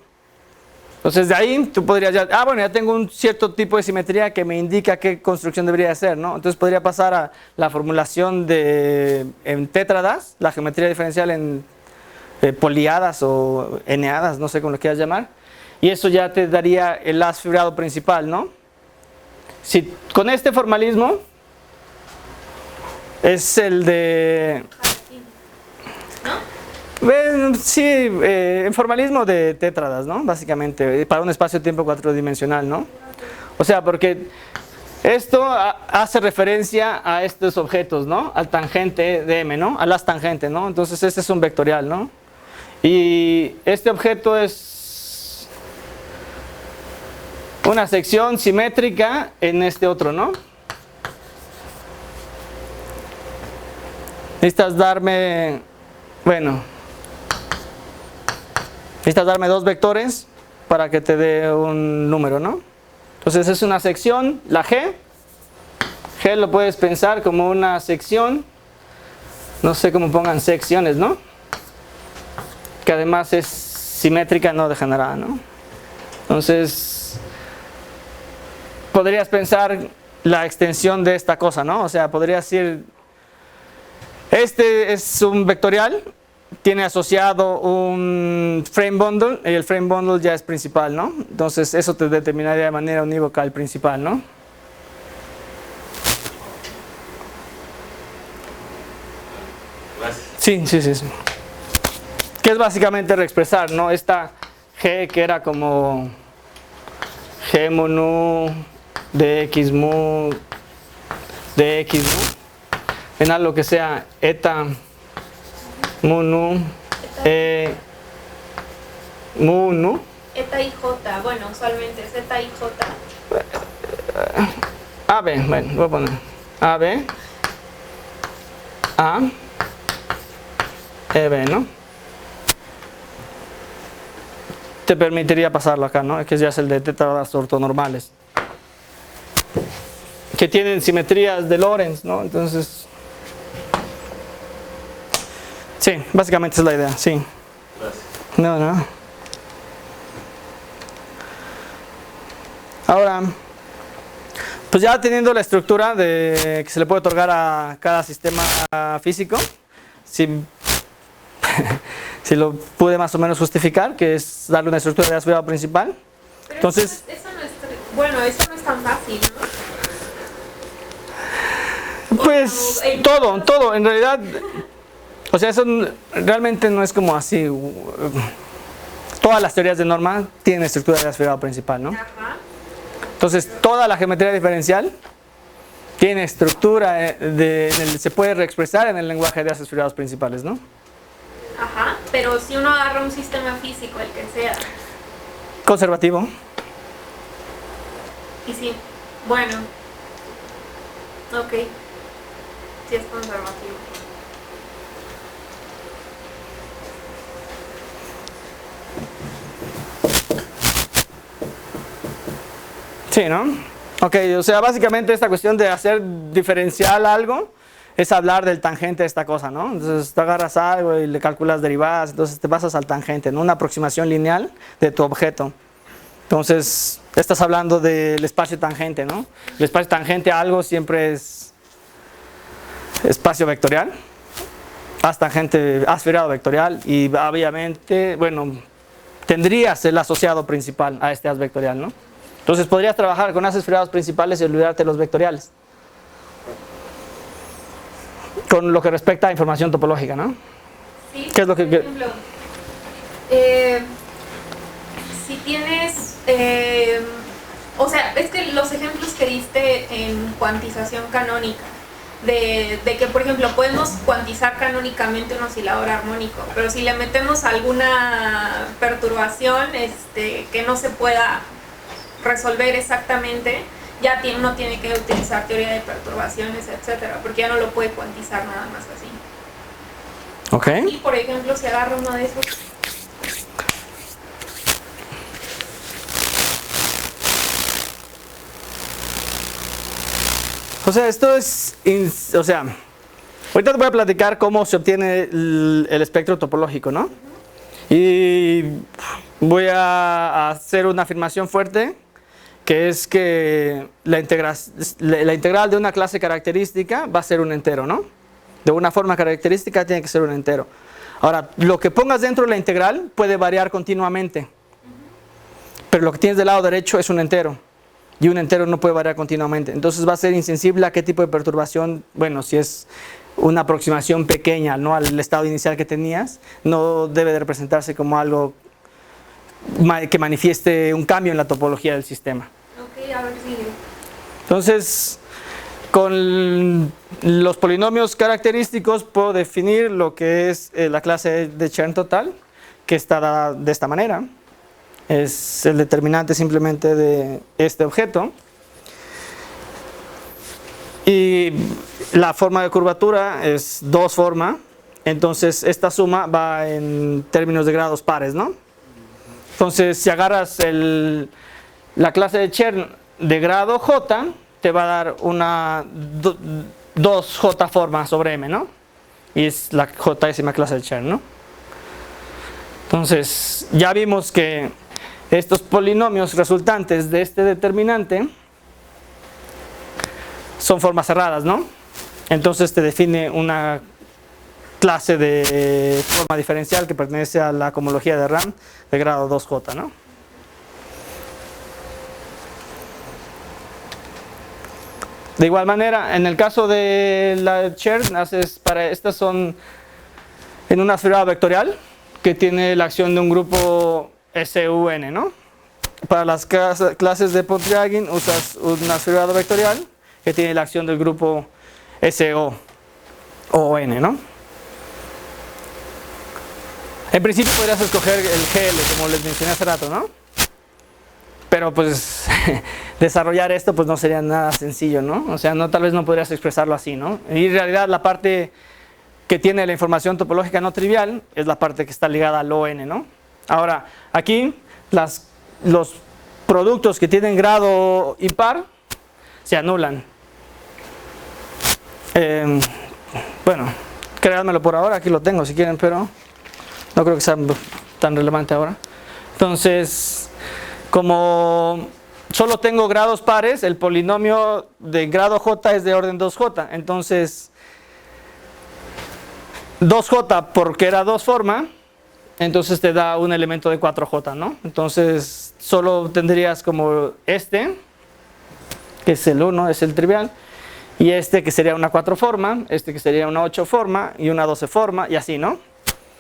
Speaker 3: Entonces de ahí tú podrías ya, bueno, ya tengo un cierto tipo de simetría que me indica qué construcción debería hacer, ¿no? Entonces podría pasar a la formulación en tétradas, la geometría diferencial en poliadas o eneadas, no sé cómo lo quieras llamar, y eso ya te daría el as fibrado principal, ¿no? Si con este formalismo es el de... Sí, en formalismo de tétradas, ¿no? Básicamente, para un espacio-tiempo cuatridimensional, ¿no? O sea, porque esto hace referencia a estos objetos, ¿no? Al tangente de M, ¿no? A las tangentes, ¿no? Entonces este es un vectorial, ¿no? Y este objeto es una sección simétrica en este otro, ¿no? Necesitas darme, necesitas darme 2 vectores para que te dé un número, ¿no? Entonces es una sección, la G lo puedes pensar como una sección, no sé cómo pongan secciones, ¿no? Que además es simétrica no degenerada, ¿no? Entonces podrías pensar la extensión de esta cosa, ¿no? O sea, podrías decir, este es un vectorial, tiene asociado un frame bundle y el frame bundle ya es principal, ¿no? Entonces eso te determinaría de manera unívoca el principal, ¿no?
Speaker 6: Gracias.
Speaker 3: Sí. Que es básicamente reexpresar, ¿no? Esta G que era como G mu nu dx mu dx mu en algo que sea eta mu nu mu nu
Speaker 1: Eta y J, bueno, usualmente es eta y J.
Speaker 3: AB, bueno, voy a poner AB A EB, ¿no? Te permitiría pasarlo acá, ¿no? Que ya es el de tétradas ortonormales que tienen simetrías de Lorentz, ¿no? Entonces sí, básicamente es la idea, sí.
Speaker 6: Gracias.
Speaker 3: No. Ahora, pues ya teniendo la estructura que se le puede otorgar a cada sistema físico, si lo pude más o menos justificar, que es darle una estructura de aspirado principal.
Speaker 1: Pero
Speaker 3: Entonces,
Speaker 1: eso no es tan fácil, ¿no?
Speaker 3: pues todo, en realidad, o sea, eso realmente no es como así. Todas las teorías de norma tienen estructura de aspirado principal, ¿no?
Speaker 1: Ajá.
Speaker 3: Entonces, toda la geometría diferencial tiene estructura, se puede reexpresar en el lenguaje de aspirados principales, ¿no?
Speaker 1: Ajá, pero si uno agarra un sistema físico, el que sea,
Speaker 3: Conservativo.
Speaker 1: y sí, bueno, ok, sí es conservativo.
Speaker 3: Sí, ¿no? Ok, o sea, básicamente esta cuestión de hacer diferencial algo es hablar del tangente de esta cosa, ¿no? Entonces, tú agarras algo y le calculas derivadas, entonces te pasas al tangente, ¿no? Una aproximación lineal de tu objeto. Entonces, estás hablando del espacio tangente, ¿no? El espacio tangente a algo siempre es espacio vectorial, haz tangente, aspirado vectorial, y obviamente, bueno, tendrías el asociado principal a este haz vectorial, ¿no? Entonces podrías trabajar con haces aspirados principales y olvidarte de los vectoriales. Con lo que respecta a información topológica, ¿no?
Speaker 1: Sí,
Speaker 3: ¿Qué es lo que-
Speaker 1: por ejemplo, si tienes, o sea, es que los ejemplos que diste en cuantización canónica, de que, por ejemplo, podemos cuantizar canónicamente un oscilador armónico, pero si le metemos alguna perturbación que no se pueda resolver exactamente, ya uno tiene que utilizar teoría de perturbaciones, etcétera, porque ya no lo puede cuantizar nada más así.
Speaker 3: Ok.
Speaker 1: Y por ejemplo, si agarro uno de esos,
Speaker 3: O sea, esto es, o sea, ahorita te voy a platicar cómo se obtiene el espectro topológico, ¿no? Y voy a hacer una afirmación fuerte, que es que la integral de una clase característica va a ser un entero, ¿no? De una forma característica tiene que ser un entero. Ahora, lo que pongas dentro de la integral puede variar continuamente, pero lo que tienes del lado derecho es un entero, y un entero no puede variar continuamente. Entonces va a ser insensible a qué tipo de perturbación, bueno, si es una aproximación pequeña, ¿no?, al estado inicial que tenías, no debe de representarse como algo que manifieste un cambio en la topología del sistema.
Speaker 1: ok, a ver si...
Speaker 3: Entonces, con los polinomios característicos puedo definir lo que es la clase de Chern total, que está dada de esta manera. Es el determinante simplemente de este objeto. Y la forma de curvatura es 2 forma. Entonces, esta suma va en términos de grados pares, ¿no? Entonces, si agarras la clase de Chern de grado J, te va a dar una 2J forma sobre M, ¿no? Y es la J-ésima clase de Chern, ¿no? Entonces, ya vimos que estos polinomios resultantes de este determinante son formas cerradas, ¿no? Entonces te define una clase de forma diferencial que pertenece a la cohomología de RAM de grado 2J, ¿no? De igual manera, en el caso de la Chern, estas son en una esfera vectorial que tiene la acción de un grupo SUN, ¿no? Para las clases de Pontryagin usas una esfera vectorial que tiene la acción del grupo SO o N, ¿no? En principio podrías escoger el GL, como les mencioné hace rato, ¿no? Pero pues desarrollar esto pues no sería nada sencillo, ¿no? O sea, tal vez no podrías expresarlo así, ¿no? Y en realidad la parte que tiene la información topológica no trivial es la parte que está ligada al ON, ¿no? Ahora, aquí los productos que tienen grado impar se anulan. Bueno, créanmelo por ahora, aquí lo tengo si quieren, pero No creo que sea tan relevante ahora. Entonces, como solo tengo grados pares, el polinomio de grado j es de orden 2j. Entonces, 2j porque era 2 forma, entonces te da un elemento de 4j, ¿no? Entonces, solo tendrías como este, que es el 1, es el trivial, y este que sería una 4 forma, este que sería una 8 forma, y una 12 forma, y así, ¿no?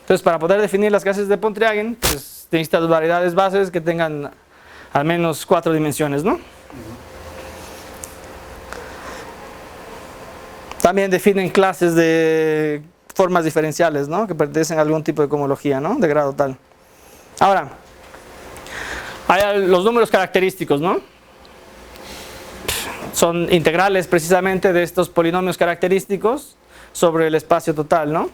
Speaker 3: Entonces, para poder definir las clases de Pontryagin, pues necesitas variedades bases que tengan al menos 4 dimensiones, ¿no? También definen clases de formas diferenciales, ¿no? Que pertenecen a algún tipo de cohomología, ¿no? De grado tal. Ahora, hay los números característicos, ¿no? Son integrales precisamente de estos polinomios característicos sobre el espacio total, ¿no?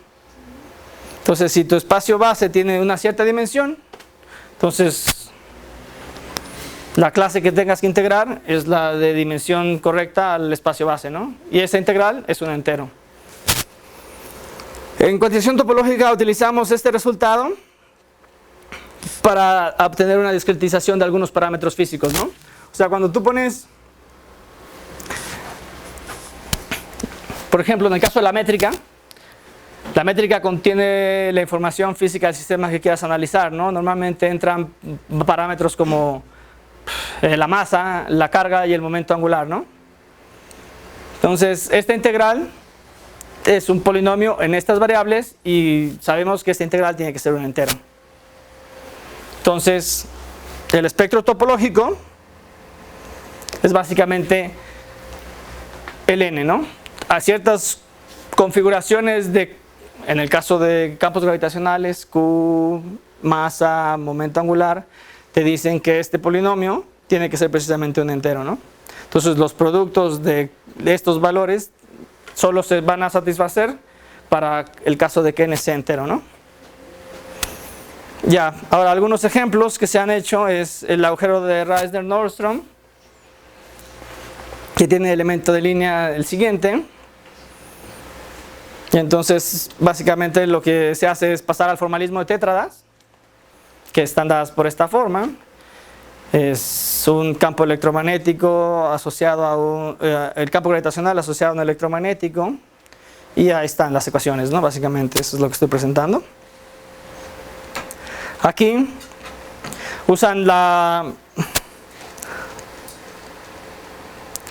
Speaker 3: Entonces, si tu espacio base tiene una cierta dimensión, entonces la clase que tengas que integrar es la de dimensión correcta al espacio base, ¿no? Y esa integral es un entero. En cuantización topológica utilizamos este resultado para obtener una discretización de algunos parámetros físicos, ¿no? O sea, cuando tú pones, por ejemplo, en el caso de la métrica contiene la información física del sistema que quieras analizar, ¿no? Normalmente entran parámetros como la masa, la carga y el momento angular, ¿no? Entonces, esta integral es un polinomio en estas variables y sabemos que esta integral tiene que ser un entero. Entonces, el espectro topológico es básicamente el n, ¿no? A ciertas configuraciones en el caso de campos gravitacionales, Q, masa, momento angular, te dicen que este polinomio tiene que ser precisamente un entero, ¿no? Entonces los productos de estos valores solo se van a satisfacer para el caso de que n sea entero, ¿no? Ya, ahora algunos ejemplos que se han hecho es el agujero de Reisner-Nordström, que tiene elemento de línea el siguiente. Y entonces básicamente lo que se hace es pasar al formalismo de tétradas, que están dadas por esta forma. Es un campo electromagnético asociado a el campo gravitacional asociado a un electromagnético, y ahí están las ecuaciones, ¿no? Básicamente eso es lo que estoy presentando. Aquí usan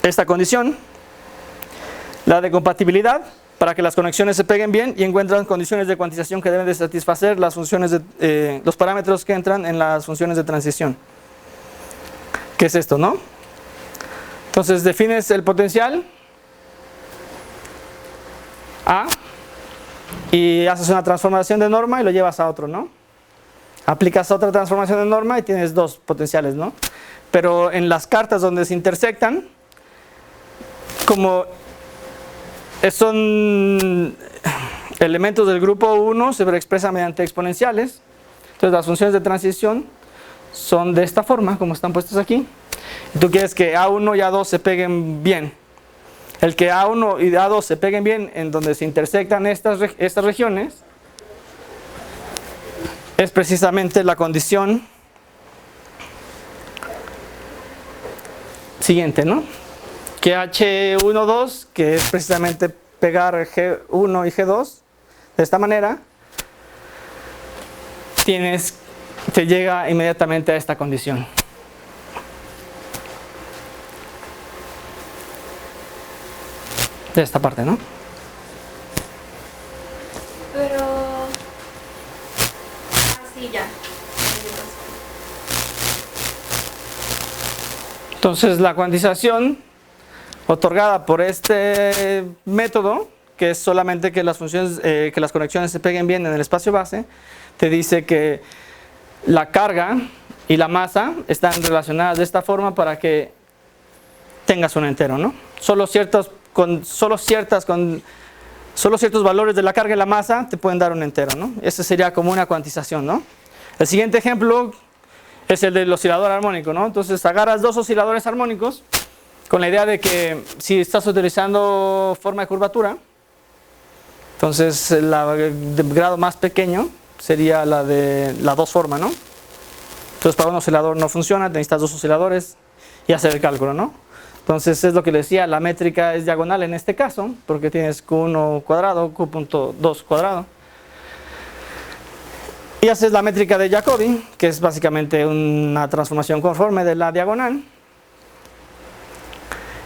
Speaker 3: esta condición, la de compatibilidad, para que las conexiones se peguen bien, y encuentran condiciones de cuantización que deben de satisfacer las funciones los parámetros que entran en las funciones de transición. ¿Qué es esto, no? Entonces defines el potencial A y haces una transformación de norma y lo llevas a otro, ¿no? Aplicas otra transformación de norma y tienes dos potenciales, ¿no? Pero en las cartas donde se intersectan, como son elementos del grupo 1, se expresan mediante exponenciales. Entonces las funciones de transición son de esta forma, como están puestas aquí. Y tú quieres que A1 y A2 se peguen bien. El que A1 y A2 se peguen bien en donde se intersectan estas regiones es precisamente la condición siguiente, ¿no? Que H1,2, que es precisamente pegar G1 y G2 de esta manera, te llega inmediatamente a esta condición. De esta parte, ¿no?
Speaker 1: Pero... así ya.
Speaker 3: Entonces la cuantización otorgada por este método, que es solamente que las funciones, que las conexiones se peguen bien en el espacio base, te dice que la carga y la masa están relacionadas de esta forma para que tengas un entero, ¿no? Solo ciertos valores de la carga y la masa te pueden dar un entero, ¿no? Ese sería como una cuantización, ¿no? El siguiente ejemplo es el del oscilador armónico, ¿no? Entonces agarras dos osciladores armónicos con la idea de que si estás utilizando forma de curvatura, entonces el grado más pequeño sería la de la dos forma, ¿no? Entonces para un oscilador no funciona, necesitas dos osciladores y hacer el cálculo, ¿no? Entonces es lo que le decía, la métrica es diagonal en este caso, porque tienes Q1 cuadrado, Q.2 cuadrado. Y haces la métrica de Jacobi, que es básicamente una transformación conforme de la diagonal.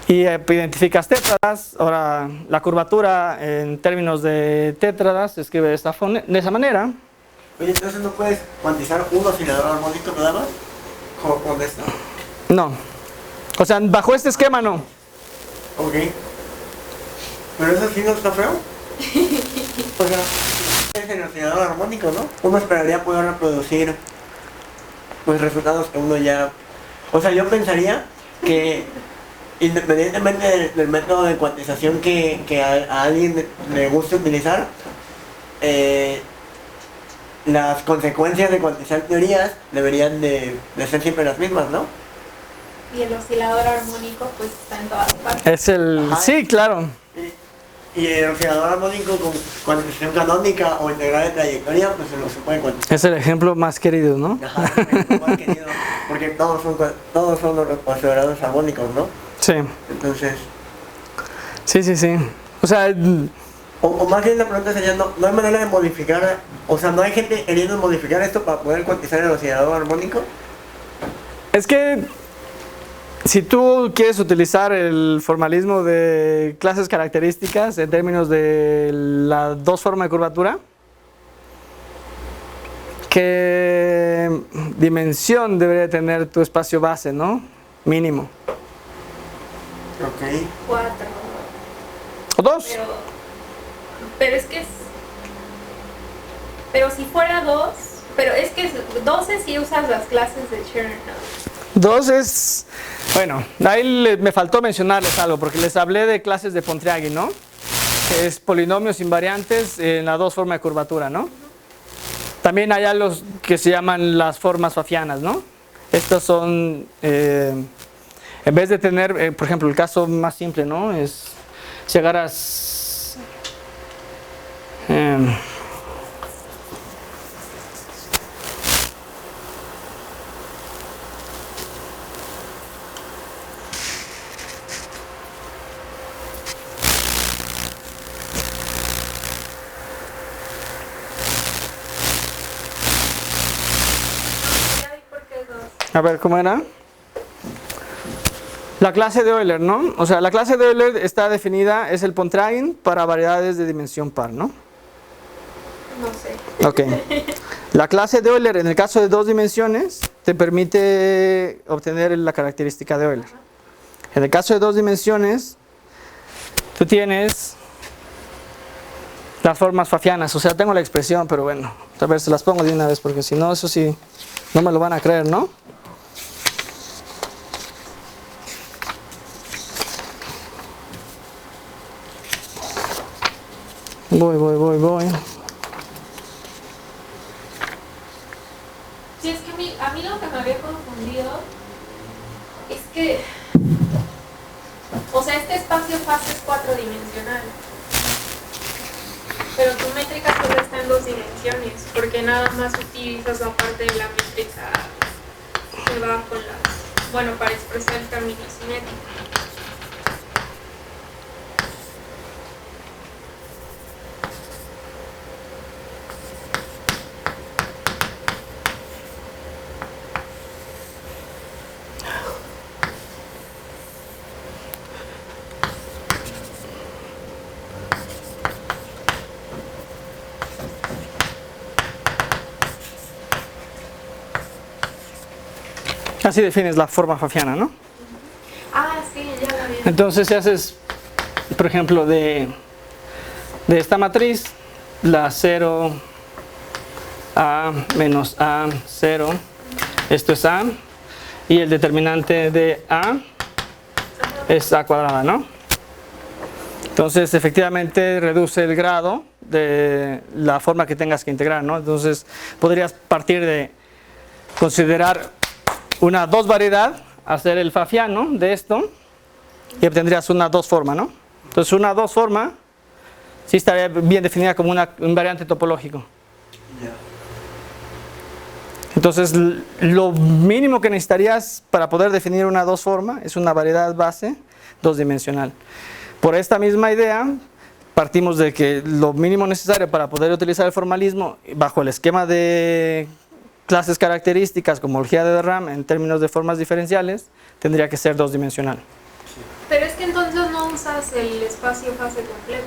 Speaker 3: Y identificas tétradas. Ahora la curvatura en términos de tétradas se escribe de esa manera.
Speaker 2: Oye, entonces no puedes cuantizar un oscilador armónico nada más con esto.
Speaker 3: No. O sea, bajo este esquema no.
Speaker 2: Ok. Pero eso sí no está feo. O sea, es el oscilador armónico, ¿no? Uno esperaría poder reproducir pues resultados que uno ya... O sea, yo pensaría que independientemente del método de cuantización que a alguien le guste utilizar, las consecuencias de cuantizar teorías deberían de ser siempre las mismas, ¿no?
Speaker 1: Y el oscilador armónico pues está en todas partes.
Speaker 3: Es el...
Speaker 2: Ajá.
Speaker 3: Sí, claro.
Speaker 2: Y el oscilador armónico con cuantización canónica o integral de trayectoria, pues se puede cuantizar.
Speaker 3: Es el ejemplo más querido, ¿no?
Speaker 2: Ajá, igual querido, porque todos son los osciladores armónicos, ¿no?
Speaker 3: Sí.
Speaker 2: Entonces...
Speaker 3: Sí. O sea...
Speaker 2: O más bien la pregunta sería, no hay manera de modificar, o sea, no hay gente queriendo modificar esto para poder cuantizar el oscilador armónico.
Speaker 3: Es que si tú quieres utilizar el formalismo de clases características en términos de la dos formas de curvatura, ¿qué dimensión debería tener tu espacio base, no? Mínimo.
Speaker 2: Ok.
Speaker 1: 4.
Speaker 3: ¿O dos?
Speaker 1: Pero es que es... Pero si fuera 2, pero es que 12 si usas las clases de Chernow.
Speaker 3: Dos es... Bueno, ahí me faltó mencionarles algo, porque les hablé de clases de Pontryagin, ¿no? Que es polinomios invariantes en la dos formas de curvatura, ¿no? También hay los que se llaman las formas fafianas, ¿no? Estas son... en vez de tener, por ejemplo, el caso más simple, ¿no? Es si agarras... A ver, ¿cómo era? La clase de Euler, ¿no? O sea, la clase de Euler está definida, es el Pontryagin para variedades de dimensión par, ¿no?
Speaker 1: No sé.
Speaker 3: Ok. La clase de Euler, en el caso de dos dimensiones, te permite obtener la característica de Euler. En el caso de dos dimensiones, tú tienes las formas fafianas. O sea, tengo la expresión, pero bueno, a ver, se las pongo de una vez, porque si no, eso sí, no me lo van a creer, ¿no? Voy.
Speaker 1: Sí, es que a mí lo que me había confundido es que, o sea, este espacio fase es 4-dimensional, pero tu métrica solo está en 2 dimensiones, porque nada más utilizas la parte de la métrica que va con las, bueno, para expresar el camino simétrico.
Speaker 3: Así defines la forma fafiana, ¿no?
Speaker 1: Ah, sí, ya la vi.
Speaker 3: Entonces, si haces, por ejemplo, de esta matriz, la 0, A menos A, 0, esto es A, y el determinante de A es A cuadrada, ¿no? Entonces, efectivamente, reduce el grado de la forma que tengas que integrar, ¿no? Entonces, podrías partir de considerar una dos variedad, hacer el fafiano de esto y obtendrías una dos forma, ¿no? Entonces una dos forma sí estaría bien definida como un invariante topológico.
Speaker 2: Ya.
Speaker 3: Entonces, lo mínimo que necesitarías para poder definir una dos forma es una variedad base dos-dimensional. Por esta misma idea, partimos de que lo mínimo necesario para poder utilizar el formalismo bajo el esquema de clases características como homología de RAM en términos de formas diferenciales tendría que ser dos-dimensional.
Speaker 1: Pero es que entonces no usas el espacio fase completo.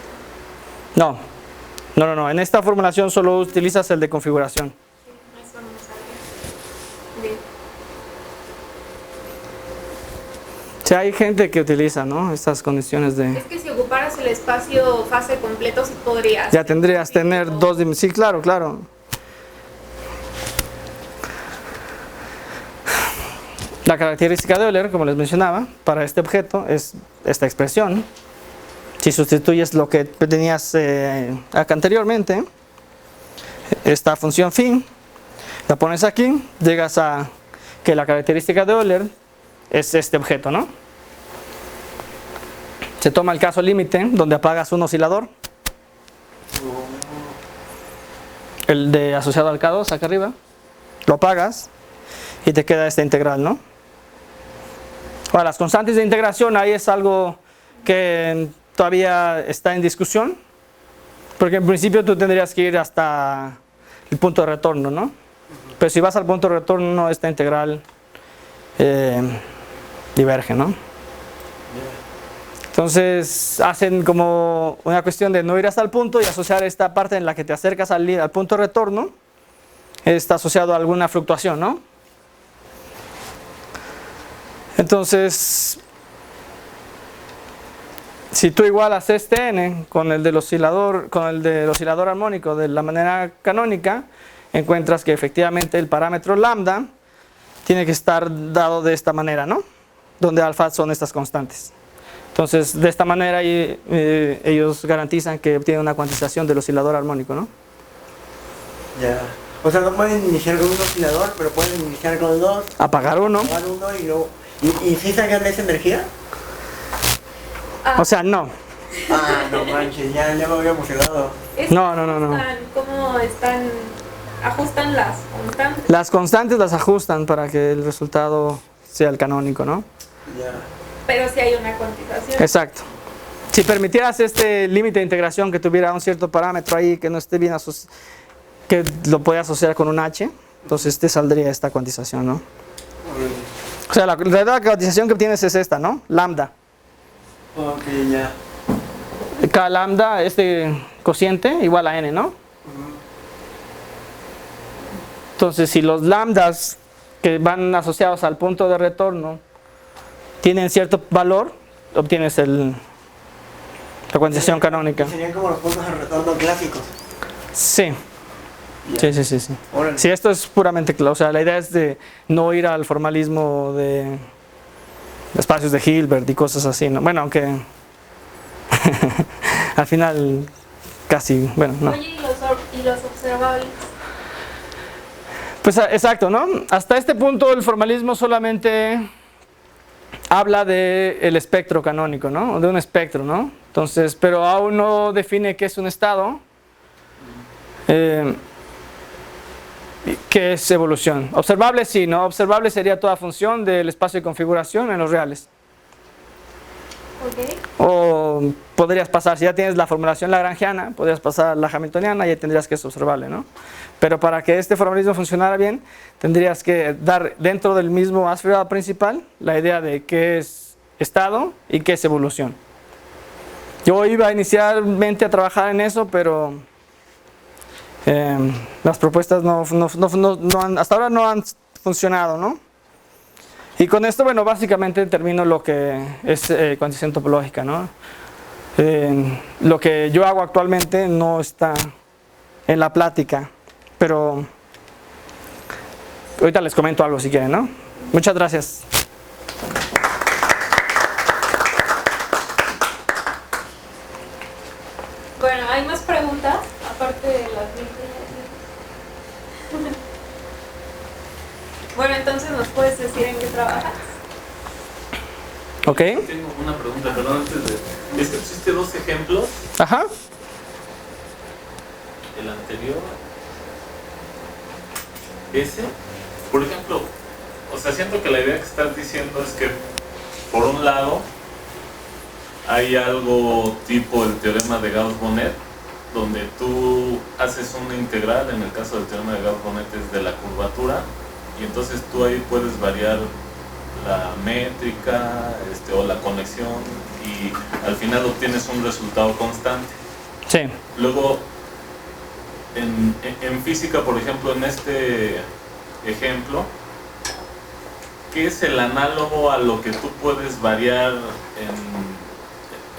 Speaker 3: No. En esta formulación solo utilizas el de configuración.
Speaker 1: Eso no sabía. Bien.
Speaker 3: Sí, hay gente que utiliza, ¿no?, estas condiciones de...
Speaker 1: Es que si ocuparas el espacio fase completo, sí podrías.
Speaker 3: Ya tendrías tener dos dimensiones. Sí, claro. La característica de Euler, como les mencionaba, para este objeto es esta expresión. Si sustituyes lo que tenías acá anteriormente, esta función phi, la pones aquí, llegas a que la característica de Euler es este objeto, ¿no? Se toma el caso límite donde apagas un oscilador, el de asociado al K2 acá arriba, lo apagas y te queda esta integral, ¿no? Ahora, las constantes de integración, ahí es algo que todavía está en discusión, porque en principio tú tendrías que ir hasta el punto de retorno, ¿no? Pero si vas al punto de retorno, esta integral diverge, ¿no? Entonces hacen como una cuestión de no ir hasta el punto y asociar esta parte en la que te acercas al punto de retorno, está asociado a alguna fluctuación, ¿no? Entonces, si tú igualas este n con el del oscilador armónico de la manera canónica, encuentras que efectivamente el parámetro lambda tiene que estar dado de esta manera, ¿no? Donde alfa son estas constantes. Entonces, de esta manera ellos garantizan que obtienen una cuantización del oscilador armónico, ¿no?
Speaker 2: Ya. O sea, no pueden iniciar con un oscilador, pero pueden iniciar con dos.
Speaker 3: Apagar uno.
Speaker 2: Apagar uno y luego... ¿Y si sacan esa energía?
Speaker 3: O sea, no.
Speaker 2: No manches, ya me había emocionado.
Speaker 3: No.
Speaker 1: ¿Cómo están? ¿Ajustan las constantes?
Speaker 3: Las constantes las ajustan para que el resultado sea el canónico, ¿no?
Speaker 2: Ya.
Speaker 1: Pero si hay una cuantización.
Speaker 3: Exacto. Si permitieras este límite de integración que tuviera un cierto parámetro ahí que no esté bien asociado, que lo puedas asociar con un h, entonces te saldría esta cuantización, ¿no? O sea, la cuantización que obtienes es esta, ¿no? Lambda.
Speaker 2: Ok, ya.
Speaker 3: K lambda, este cociente, igual a n, ¿no? Entonces, si los lambdas que van asociados al punto de retorno tienen cierto valor, obtienes la cuantización canónica.
Speaker 2: Serían como los puntos de retorno clásicos.
Speaker 3: Sí.
Speaker 2: Ya.
Speaker 3: Sí.
Speaker 2: Órale.
Speaker 3: Sí, esto es puramente claro. O sea, la idea es de no ir al formalismo de espacios de Hilbert y cosas así, ¿no? Bueno, aunque al final casi, bueno, no.
Speaker 1: Oye, ¿y los observables?
Speaker 3: Pues exacto, ¿no? Hasta este punto el formalismo solamente habla del espectro canónico, ¿no? De un espectro, ¿no? Entonces, pero aún no define qué es un estado. ¿Qué es evolución? Observable sí, ¿no? Observable sería toda función del espacio de configuración en los reales.
Speaker 1: Okay.
Speaker 3: O podrías pasar, si ya tienes la formulación lagrangiana, podrías pasar a la hamiltoniana y ya tendrías que es observable, ¿no? Pero para que este formalismo funcionara bien, tendrías que dar dentro del mismo aspirado principal la idea de qué es estado y qué es evolución. Yo iba inicialmente a trabajar en eso, pero las propuestas hasta ahora no han funcionado, ¿no? Y con esto, bueno, básicamente termino lo que es cuantización topológica, ¿no? Lo que yo hago actualmente no está en la plática, pero ahorita les comento algo si quieren, ¿no? Muchas gracias.
Speaker 1: Bueno, ¿hay más preguntas? Aparte de las 20. Bueno, entonces nos puedes decir en qué trabajas.
Speaker 3: ¿Ok?
Speaker 6: Tengo una pregunta, perdón, antes de... Es que pusiste dos ejemplos,
Speaker 3: Ajá.
Speaker 6: el anterior, ese, por ejemplo, o sea, siento que la idea que estás diciendo es que, por un lado, hay algo tipo el teorema de Gauss-Bonnet, donde tú haces una integral, en el caso del teorema de Gauss-Bonnet es de la curvatura, y entonces tú ahí puedes variar la métrica o la conexión, y al final obtienes un resultado constante.
Speaker 3: Sí.
Speaker 6: Luego, en física, por ejemplo, en este ejemplo, ¿qué es el análogo a lo que tú puedes variar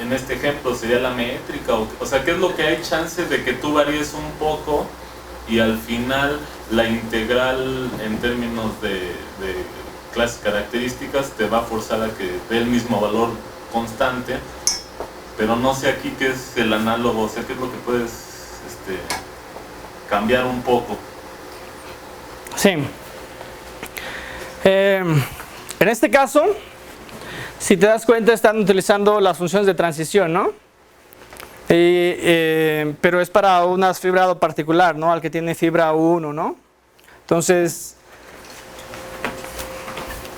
Speaker 6: en este ejemplo? ¿Sería la métrica? O sea, ¿qué es lo que hay chance de que tú varíes un poco y al final la integral en términos de clases características te va a forzar a que dé el mismo valor constante? Pero no sé aquí qué es el análogo, o sea, qué es lo que puedes cambiar un poco.
Speaker 3: Sí. En este caso, si te das cuenta, están utilizando las funciones de transición, ¿no? Pero es para un fibrado particular, ¿no? Al que tiene fibra 1, ¿no? Entonces,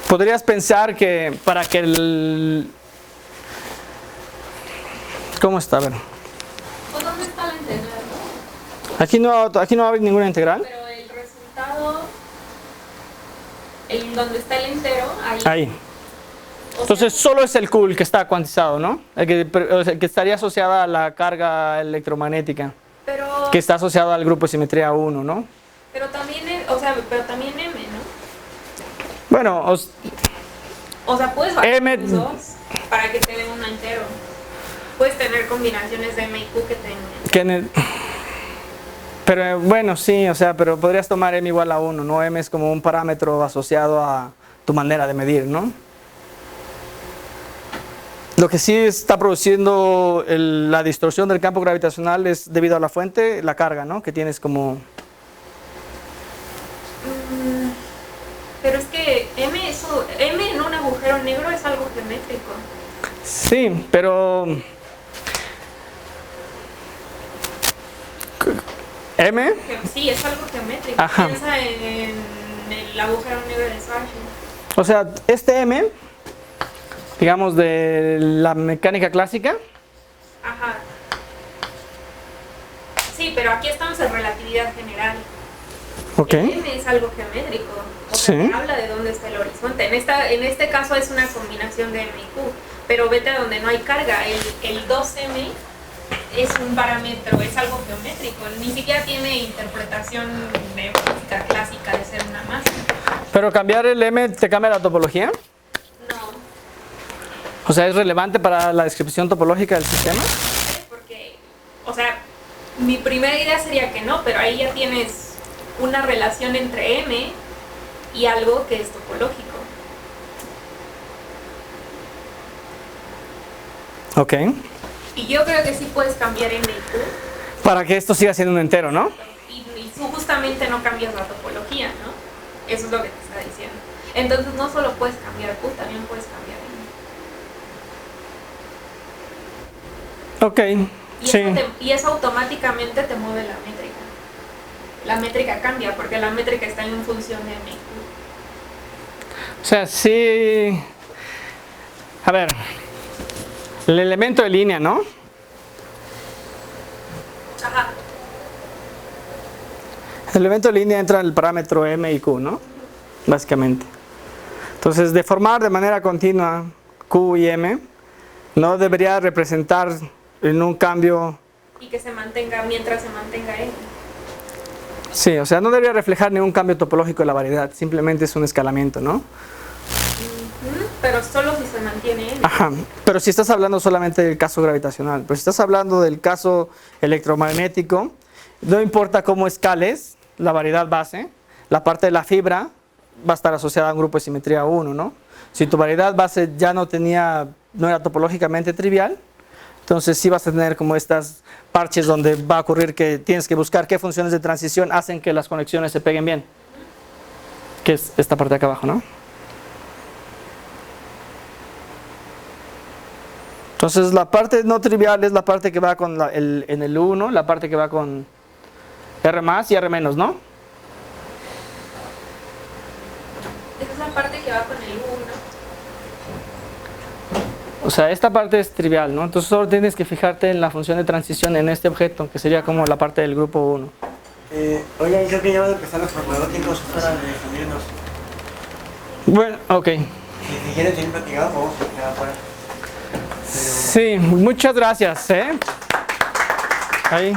Speaker 3: podrías pensar que para que el... ¿Cómo está? A ver.
Speaker 1: Pues, ¿dónde está la integral?
Speaker 3: Aquí no hay ninguna integral.
Speaker 1: Pero el resultado, donde está el entero,
Speaker 3: Ahí. Entonces solo es el Q el que está cuantizado, ¿no? El que estaría asociada a la carga electromagnética.
Speaker 1: Pero,
Speaker 3: que está asociado al grupo de simetría 1, ¿no?
Speaker 1: Pero también, pero también M, ¿no?
Speaker 3: Bueno,
Speaker 1: o sea, puedes variar
Speaker 3: M
Speaker 1: los dos para que te dé un entero. Puedes tener combinaciones de M y Q que te...
Speaker 3: Pero bueno, sí, o sea, pero podrías tomar M igual a 1, ¿no? M es como un parámetro asociado a tu manera de medir, ¿no? Lo que sí está produciendo la distorsión del campo gravitacional es debido a la fuente, la carga, ¿no? Que tienes como...
Speaker 1: Pero es que M en un agujero negro es algo geométrico.
Speaker 3: Sí, pero... ¿M?
Speaker 1: Sí, es algo geométrico.
Speaker 3: Ajá.
Speaker 1: Piensa en el agujero negro de Schwarzschild.
Speaker 3: O sea, este M, digamos de la mecánica clásica.
Speaker 1: Ajá. Sí, pero aquí estamos en relatividad general.
Speaker 3: Ok.
Speaker 1: El M es algo geométrico. O sea,
Speaker 3: Sí.
Speaker 1: te habla de dónde está el horizonte. En este caso es una combinación de M y Q. Pero vete a donde no hay carga. El 2M es un parámetro, es algo geométrico. Ni siquiera tiene interpretación de física clásica de ser una masa.
Speaker 3: Pero cambiar el M te cambia la topología.
Speaker 1: No.
Speaker 3: O sea, ¿es relevante para la descripción topológica del sistema?
Speaker 1: Porque, o sea, mi primera idea sería que no, pero ahí ya tienes una relación entre M y algo que es topológico.
Speaker 3: Ok.
Speaker 1: Y yo creo que sí puedes cambiar M y Q.
Speaker 3: Para que esto siga siendo un entero, ¿no?
Speaker 1: Y tú justamente no cambias la topología, ¿no? Eso es lo que te está diciendo. Entonces no solo puedes cambiar Q, también puedes cambiar M.
Speaker 3: Ok. Sí.
Speaker 1: Y eso automáticamente te mueve la métrica. La métrica cambia porque la métrica está en función de M y Q.
Speaker 3: O sea, sí. A ver. El elemento de línea, ¿no?
Speaker 1: Ajá.
Speaker 3: El elemento de línea entra en el parámetro M y Q, ¿no? Básicamente. Entonces, deformar de manera continua Q y M no debería representar en un cambio...
Speaker 1: Y que se mantenga mientras se mantenga M.
Speaker 3: Sí, o sea, no debería reflejar ningún cambio topológico de la variedad, simplemente es un escalamiento, ¿no?
Speaker 1: Pero solo si se mantiene M.
Speaker 3: Ajá, pero si estás hablando solamente del caso gravitacional, pero si estás hablando del caso electromagnético, no importa cómo escales la variedad base, la parte de la fibra va a estar asociada a un grupo de simetría 1, ¿no? Si tu variedad base ya no era topológicamente trivial, entonces sí vas a tener como estas parches donde va a ocurrir que tienes que buscar qué funciones de transición hacen que las conexiones se peguen bien, que es esta parte de acá abajo, ¿no? Entonces la parte no trivial es la parte que va con en el 1, la parte que va con R más y R menos, ¿no?
Speaker 1: que va con el 1.
Speaker 3: O sea, esta parte es trivial, ¿no? Entonces solo tienes que fijarte en la función de transición en este objeto, que sería como la parte del grupo 1.
Speaker 2: Oigan, creo que ya van a empezar los farmacéuticos para definirnos.
Speaker 3: Bueno, ok.
Speaker 2: Si quieren seguir platicando, vamos a quedar afuera.
Speaker 3: Sí, muchas gracias, ¿eh? Ahí.